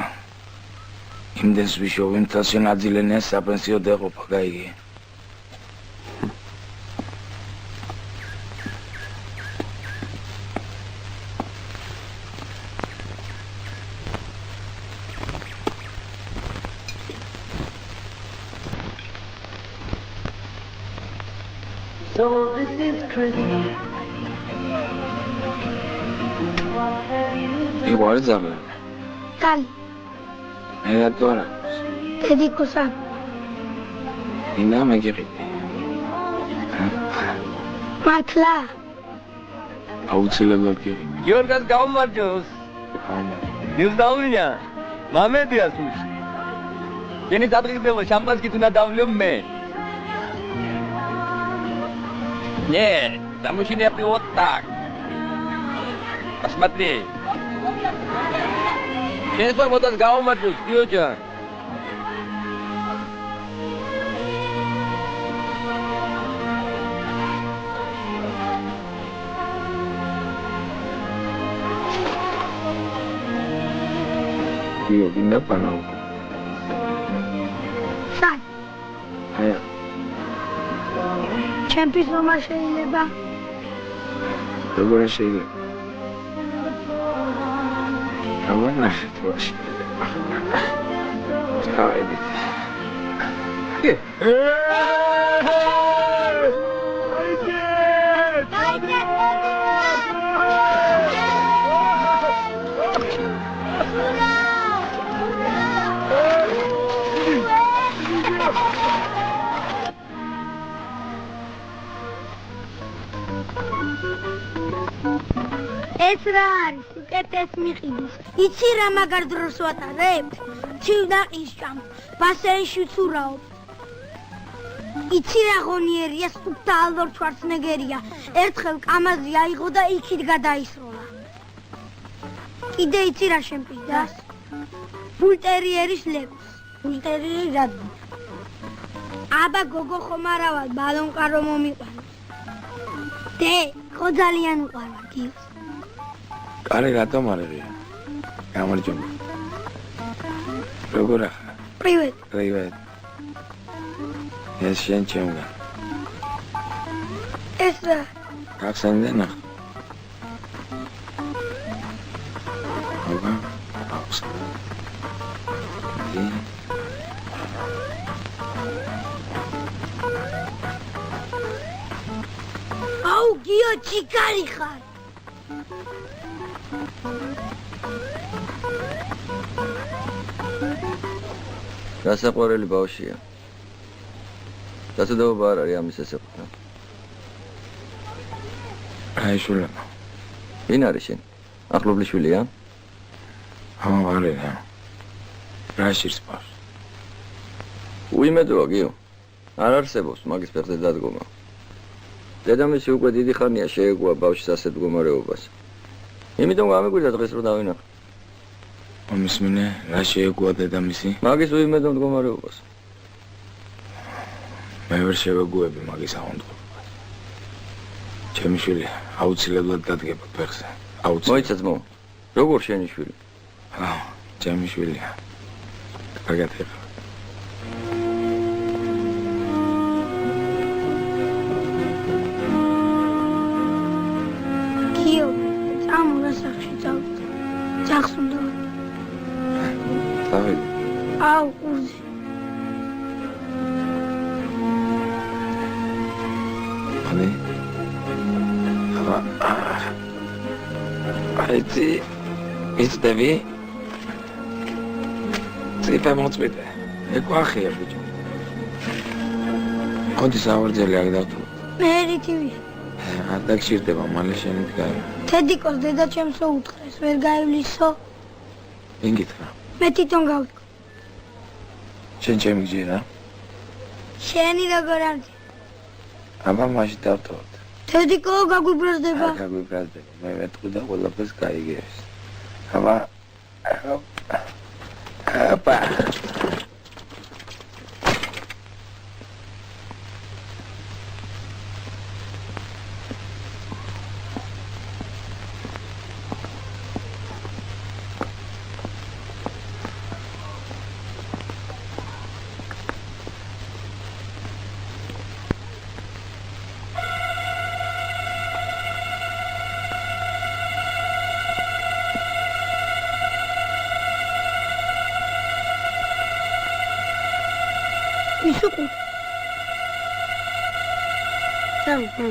იმდენს ვიშოვი მთელში ნაძილენია საპენსიო დაყოფა გაიგე So this is Christmas. იყო არის ზაბე Tali, მე რატოა dedikosa. ინა მეგიყიდე Matla. აუცილებლად გიყიდე გიორგას გაუმარჯოს. ნილს დაუვინა. მამედია სულს. გენი დადღიგდელო შამპანსკით უნდა დავლიო მე. Не, там очень не вот так. Посмотри. Я не знаю, вот он гаумаджус, Юджа. Io, vinna panau. Sai, Aya. ჩემთვის რომ შეიძლება. როგორ შეიძლება? ავანახე თვაში. ჩავედი. ეს რა არის? უკეთეს მიყიდის. იცი რა მაგარ დროს ვატარებ? ჩივდაყის ჭამ. ბასეინში ვცურავ. იცი რა ღონიერია, სუფთა ალდორ შვარცნეგერია. ერთხელ კამაზი აიღო და იქით გადაისროლა. კიდე იცი რა შემპირდას? ბულტერიერის ლეგოს. ბულტერიერი რადგან? აბა გოგო ხომ არა ვარ, ბალონკარო მომიყვანოს. დე, ხო ძალიან უყვარვარ გიოს. კარი რატომ არიღია? გამარჯობა. როგორ ახლა? Привет. Привет. ეს შენ ჩემგან. ეს რა? გახსენდა ნახ. აბა, აქვს. აუ, გიო ჩიკარი ხარ. გასაყვარელი ბავშვია. დასადებობა არ არის ამის ესეყთა. აი შულა. ვინ არის შენ? ახლობლის შვილია? არა. რა შეიძლება? უიმედოა გიო. არ არსებობს მაგის ფეხზე დადგომა. დედამისი უკვე დიდი ხანია შეეგუა ბავშვის ასეთ მდგომარეობას. იმიტომ გამეგვიდა დღეს რომ დავინახო. ამის მინე რა შეეგუა დედამისი? მაგის უიმედო მდგომარეობას. მე ვერ შევეგუები მაგის აღონდგომობას. ჩემი შვილი აუცილებლად დადგება ფეხზე. მოიცა ძმო. როგორ შენი შვილი? ჩემი შვილია. კარგად ეხა. გიო, წამორა სახში წავიდე. ძაღს უნდა დავიდი. აუ, ყურზე. ხანე? აიცი, იცდები? წიფე მოწვიდე. ეკვახია ბიჭო. ხოდი სავარძელი აქ დავთო. მე რითივი. არ დაგჭირდება მალე შენი დგარი. თედიკოს დედა ჩემსო უთხრეს, ვერ გაივლისო. ვინ გითხრა? მე თვითონ გავთქო. შენ ჩემი გჯერა? შენი როგორ არის? აბა მაშინ დავთოვოთ. თედიკო გაგვიბრაზდება. არ გაგვიბრაზდება. მე ვეთქვი და ყველაფერს გაიგებს. აბა აბა ვის უყურებ? წამო.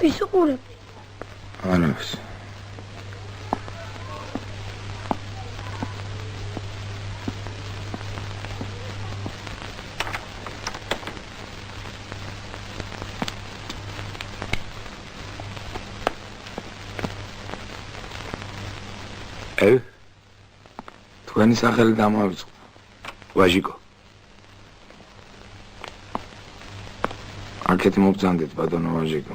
ვის უყურებ? არაფერს. თქვენი სახელი დამავიწყდა. ვაჟიკო. აქეთ მოგწანდეთ ბატონო ვაჟიკო.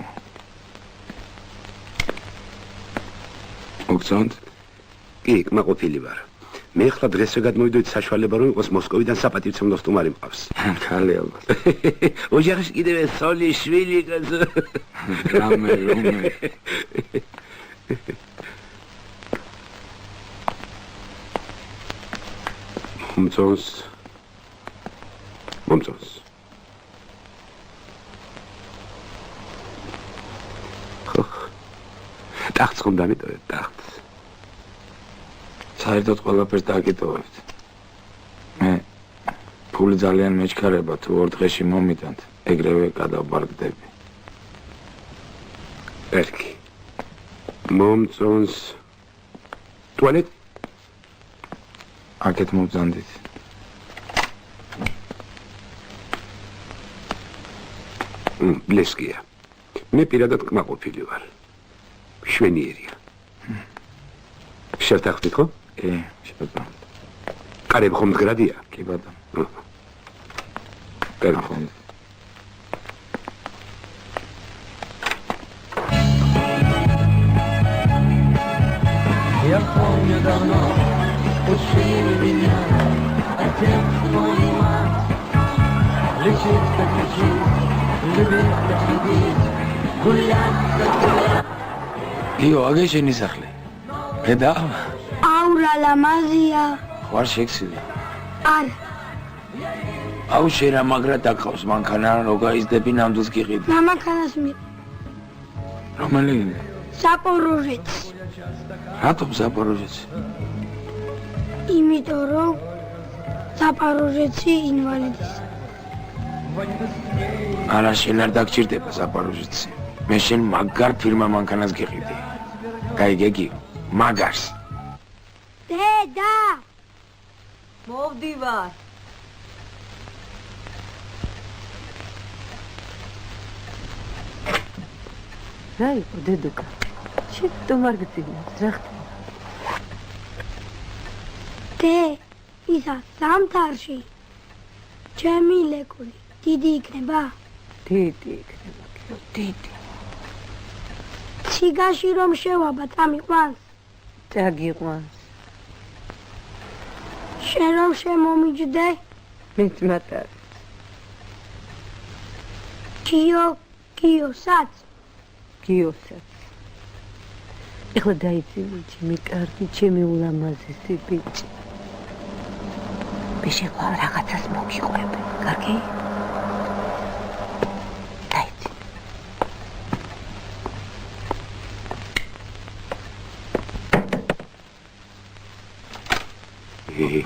მოგწონთ? კი, კმაყოფილი ვარ. მე ახლა დღესვე გადმოვიდოდი საშუალება რომ იყოს მოსკოვიდან საპატივცემლო სტუმარი მყავს. ქალი ალბათ. ოჯახში კიდევ სოლი შვილი კაცო. რამე. მომწონს. ხო. ტახტს ხომ დამიტოვეთ, ტახტს. საერთოდ ყველაფერს დაგიტოვებთ. მე ფული ძალიან მეჩქარება, თუ ორ დღეში მომიტანთ, ეგრევე გადავბარგდები. ერკი. მომწონს. ტუალეტი? აქეთ მოგწანდით. ბლესკია. მე პირადად კმაყოფილი ვარ. შვენიერია. შევთანხმდით ხო? კი, შევთანხმდით. კარები ხომ მდგრადია? კი ბატონო. კარგი. Я помню давно, учили меня отец мой и мать. Лечить как лечить, любить как любить, гулять как гулять. გიო, აგე შენი სახლი. ხედა? აურა ლამაზია. ხوار შექსილი. არა. აუ შენ მაგრა დაკავს მანქანა რო გაიზდები ნამდვილს გიყიდი. მამაქანას მი. რომელი? ზაპოროჟეცი. რატომ ზაპოროჟეცი? იმიტომ რომ ზაპოროჟეცი ინვალიდის. არა შენ არ დაგჭირდება ზაპოროჟეცი. მე შენ მაგარ ფირმა მანქანას გიყიდი. გაიგე? მაგარს. დედა! მოვდივარ. რა იყო დედუკა? შენ მარგწინებს რა ხდება? დე, ისა სამთარში. ჩემი ლეკული დიდი იქნება? დიდი იქნება, დიდი. ციგაში რომ შევაბა წამიყვანს? წაგიყვანს. შენ რომ შემომიჯდე? მეც მატარ. გიოსაც? გიოსაც. ეხლა დაიწინე ჩემი კარგი, ჩემი ულამაზესი ბიჭი. ბიჭებო რაღაცას მოგიყვები, კარგი?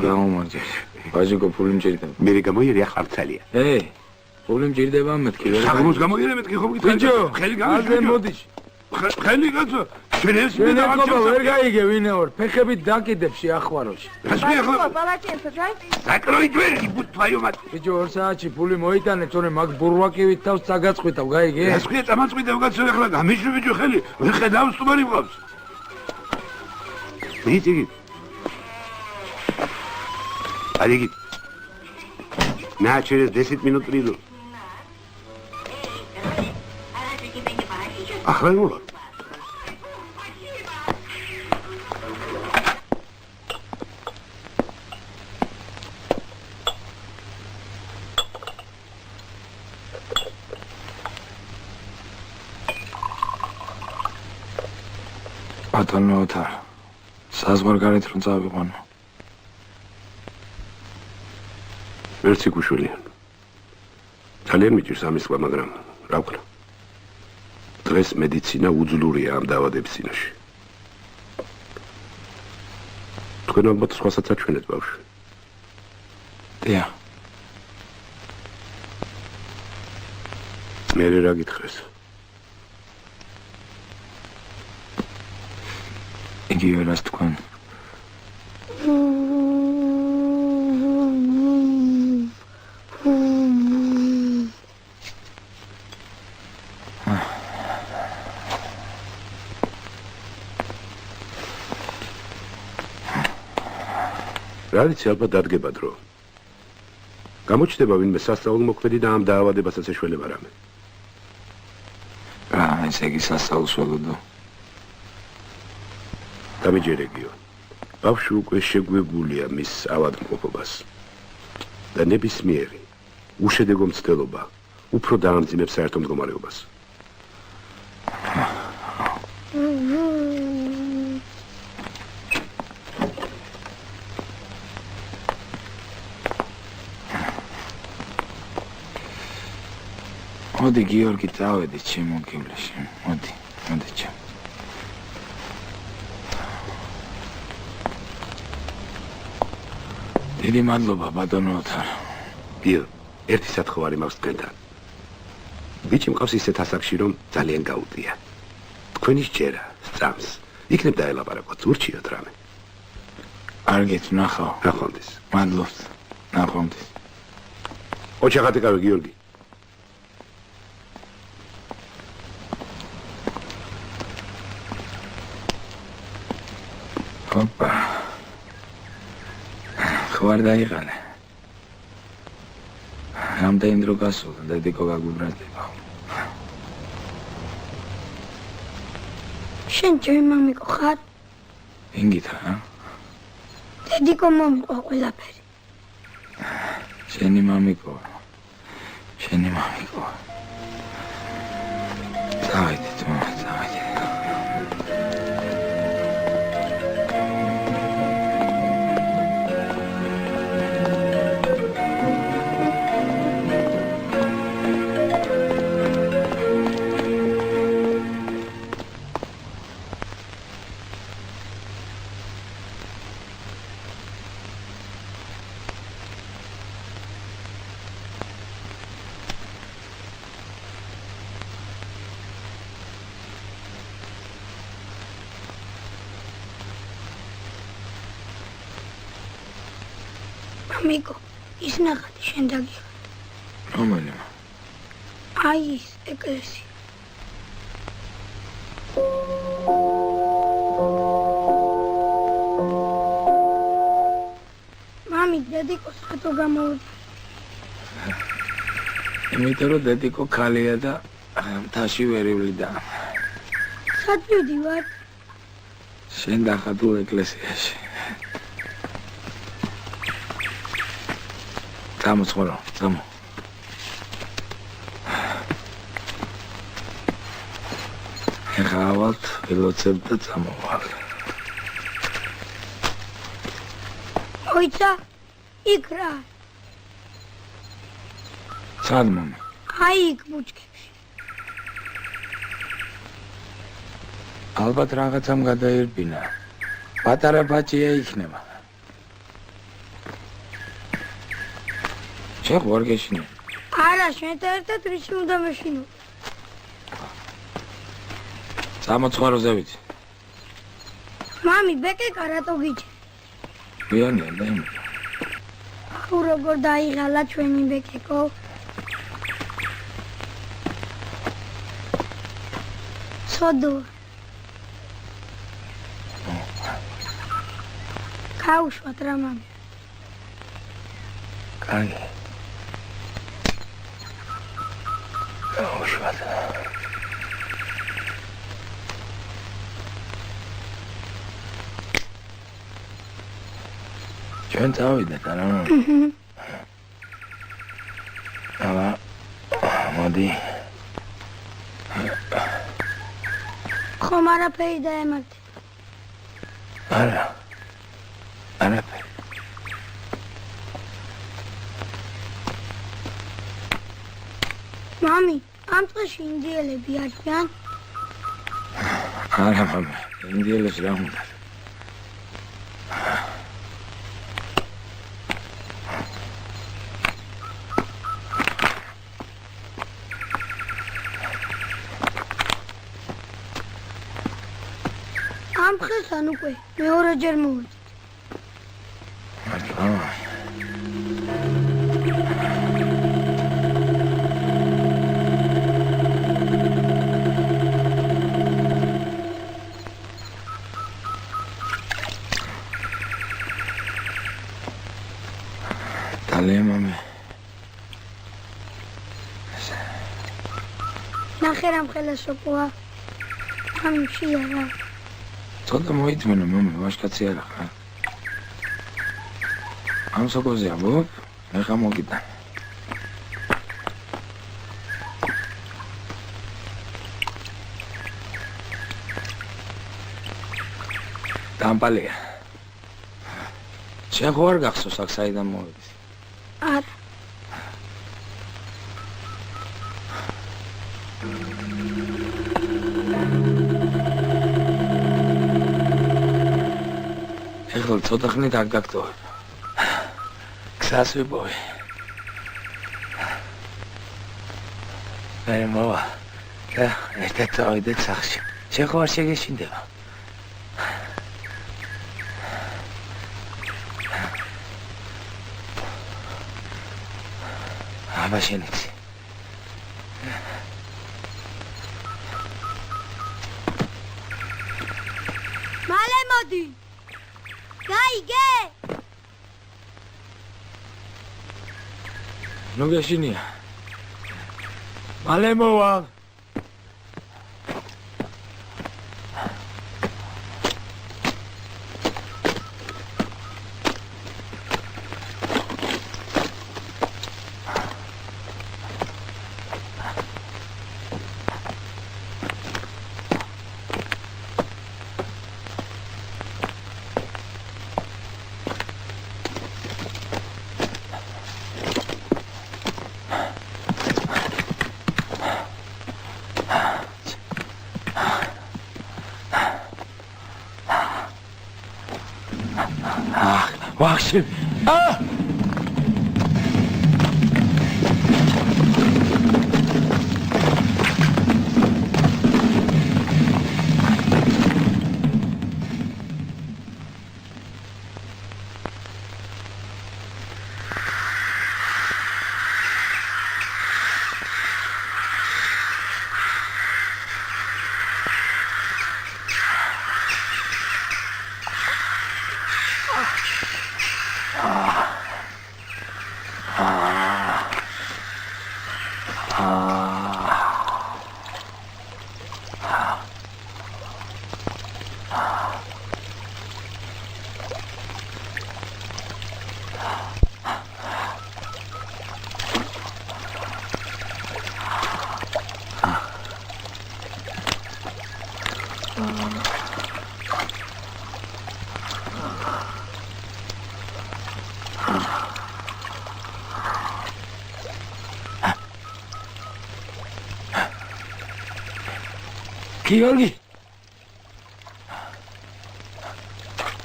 გამომარჯოს. ვაჟიკო ფული მჭირდება. მე გამოიერე ახარცალია. ფული მჭირდება მეთქი. საღამოს გამოიერე მეთქი ხო გითხარი? ბიჭო, ხელი გამიშვი. გამიშვი მოდიში. ხელი კაცო, შენ ეს მე და ვერ გაიგე ვინე ვარ, ფეხებით დაკიდებ შეახვაროში. გასმი ახლა. პალატინსა ჯაი? საკროი ჯვერი, ბუთვაიო მათ. ბიჭო, 2 საათში ფული მოიტანე, თორე მაგ ბურვაკივით თავს წაგაწყვიტავ, გაიგე? გასხვია წამაწყვიტავ კაცო ახლა გამიშვი ბიჭო ხელი, ვერ ხედავ სტუმარი მყავს. მიიწიგი. Алиги. На через 10 минут приду. Охрану. ბატონო ოთარ. საზღვარგარეთ რომ წავიყვანო. მერცი გუშვილი. ძალიან მიჭირს ამის სხვა, მაგრამ რა ვქნა? დღეს მედიცინა უძლურია ამ დაავადების წინაშე. თქვენ ალბათ სხვასაც აჩვენეთ ბავშვი. დია. მე რა გითხრეს? იგივე რას თქვენ. რა ვიცი, ალბათ დადგება დრო. გამოჩნდება ვინმე სასწავლო მოქმედი და ამ დაავადებასაც ეშველება რამე. რა, ესე იგი სასწაულს ველოდო. დამიჯერეგიო. ბავშვი უკვე შეგვეგულია მის ავადმყოფობას. და ნებისმიერი უშედეგო მცდელობა უფრო დაამძიმებს საერთო მდგომარეობას. მოდი გიორგი წავედით ჩემო გივლეში. მოდი ჩემ. დიდი მადლობა ბატონო ოთარ. გიო, ერთი სათხოვარი მაქვს თქვენთან. ბიჭი მყავს ისეთ ასაკში, რომ ძალიან გაუტია. თქვენი სჯერა, სწამს, იქნებ დაელაპარაკოთ, ურჩიოთ რამე. კარგით, ნახავ. ნახვამდის. მადლობთ. ნახვამდის. ოჩაღად ეკავე გიორგი. ოპა. ხوار დაიღალე. რამდენი დრო გასულა, დედიკო გაგუბრადება. შენ ჩემი მამიკო ხარ? ინგითა, რა? დედიკო მომიყვა ყველაფერი. შენი მამიკო. წავედით, წავედით. მამიკო, ის ნახატი შენ დაგიხარ. რომელი? აი ის ეკლესია. მამი, დედიკოს რატო გამოვიდა? იმიტომ რომ დედიკო ქალია და მთაში ვერიული და სად მივდივარ? შენ დახატულ ეკლესიაში. Vamos, Juan, vamos. Ეხავთ, ველოცებ და წამოვალ. მოიცა, იქ რა. სად მომი? აი იქ ბუჩქებში. ალბათ რაღაცამ გადაირბინა. პატარა ბაჭია იქნება. შენ ვარ გეშინო. არა, შენთან ერთად რიში უნდა მეშინო. სამოცხაროზე ვიცი. მამი, ბეკეკა რატო გიჭი? ვიანია და იმ. აუ როგორ დაიღალა ჩვენი ბეკეკო. სოდო. გაუშვათ რა მამი. კარგი. გაუშვათ. ჩვენ წავიდეთ, არა? აბა, მოდი. ხომ არაფერი დაემართე? არა. არაფერი. მამი, ამ წელში ინდიელები არიან? არა მამა, ინდიელებს რა უნდა? ამ დღესთან უკვე მეორეჯერ მოვეწეთ. მართლა? მამე. ნახე რამ ხელასოპოა. ამში არა. ცოტა მოიწმენო მამე, ვაშკაცი არა ხარ. ამ სოკოზე ამბობ, ეხა მოგიტან. დამპალია. შენ ხო არ გახსოვს აქ საიდან მოვიდეს? არა. ეხლა ცოტა ხნით არ გაგტოვებ. გზას ვიპოვე. მე მოვა. და ერთად წავიდეთ სახლში. შენ ხო არ შეგეშინდება? აბა შენიც. მალე მოდი. გაიგე? ნუ გეშინია. მალე მოვა. ვახში. 기억이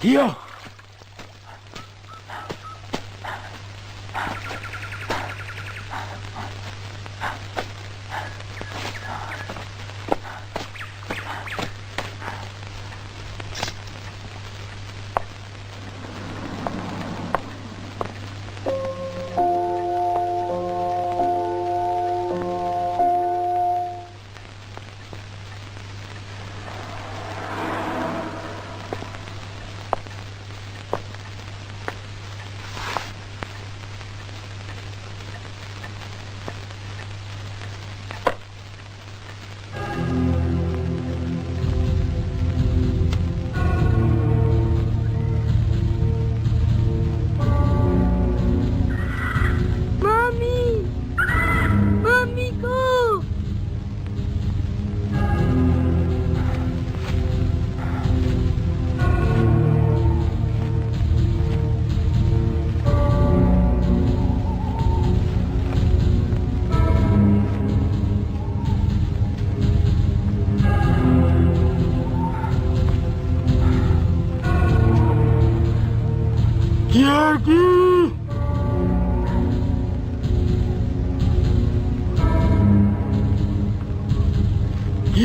기억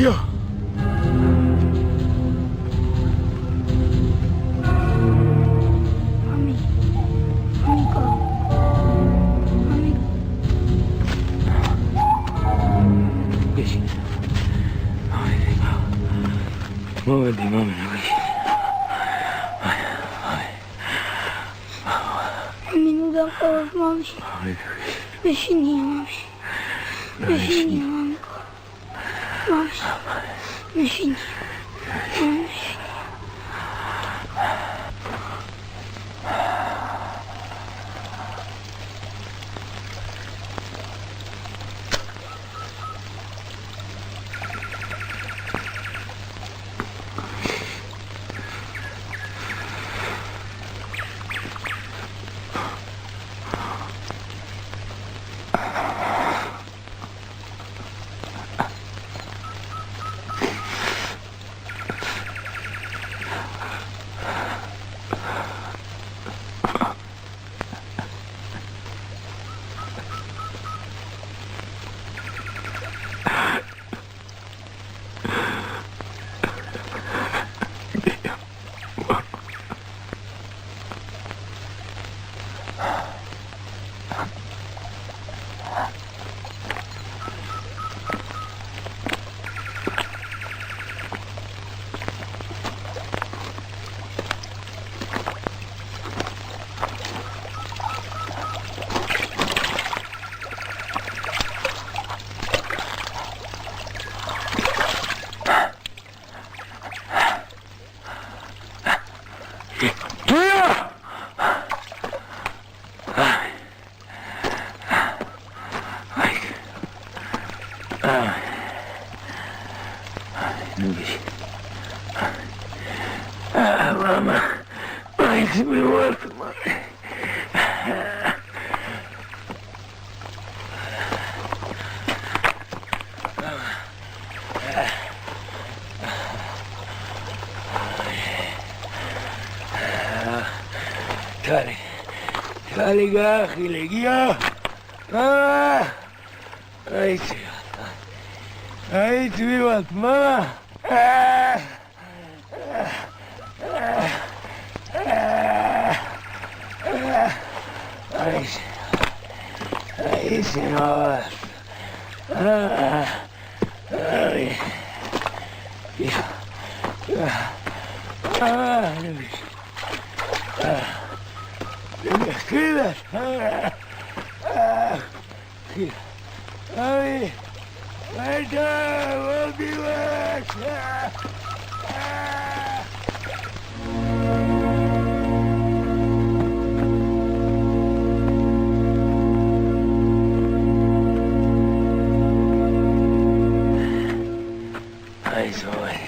გია მოვედი მამინა მინუდა ყავს მამში მეშინია მამში მეშინია მამში მეშინია Liga, Gilegia. Ai, tu viu, mama. Ai, senhor. Escribes. Ay, vete, volvimos. Ay, soy.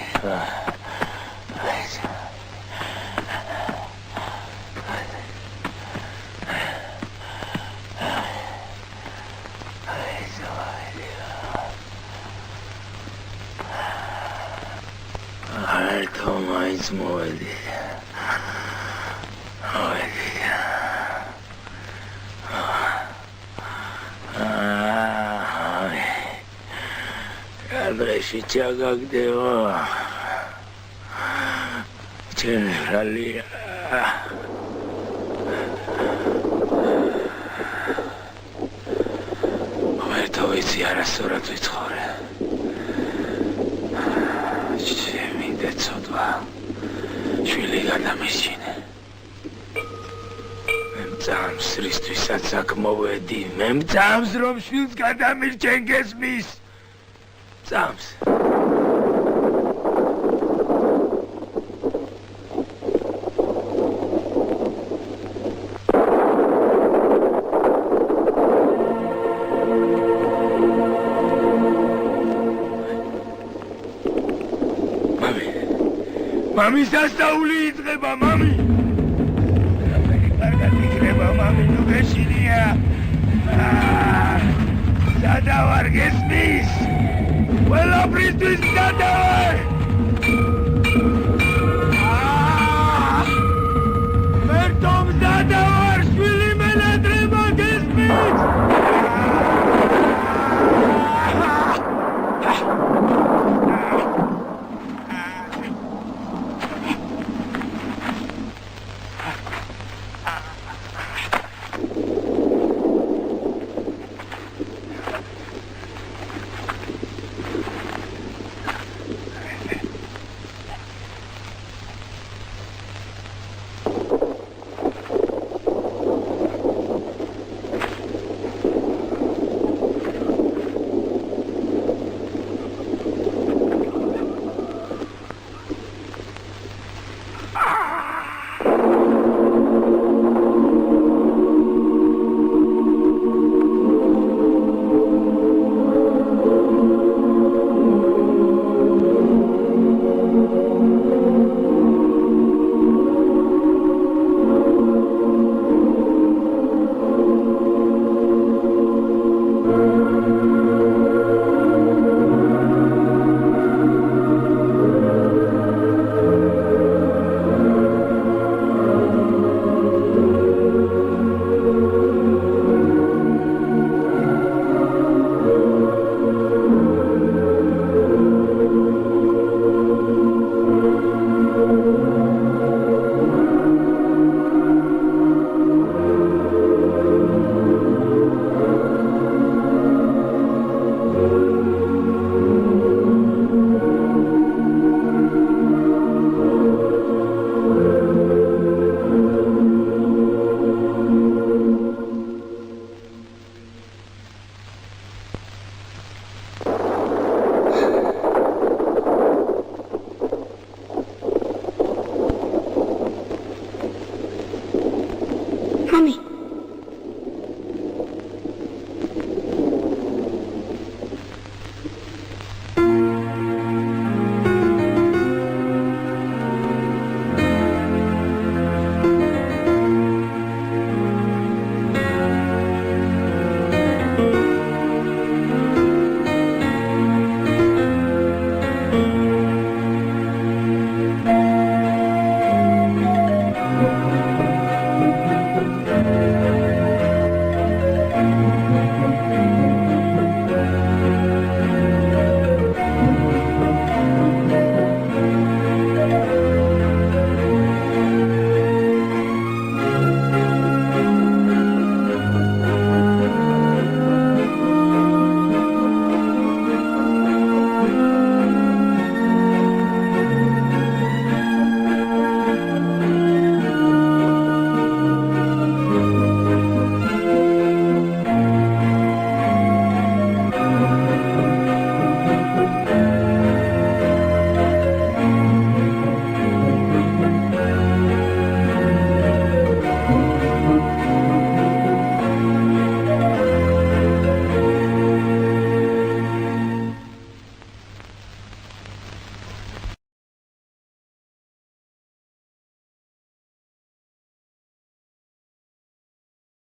It's more Andrei Chagagdeo Generally Tovizia Sorat Vitore Mindecodva Shvili gadamishine Memdzams ristviსაც აქ მოვედი Memdzams რომ შვილს გადამირჩენ გესმის Dzams Mami სასწაული იწყება, მამი. კარგად იქნება, მამი, ნუ გეშინია. სადავარ გესმის? ყველაფრისთვის სადავარ. მე თომ სადავარ, შვილი მენატრება გესმის?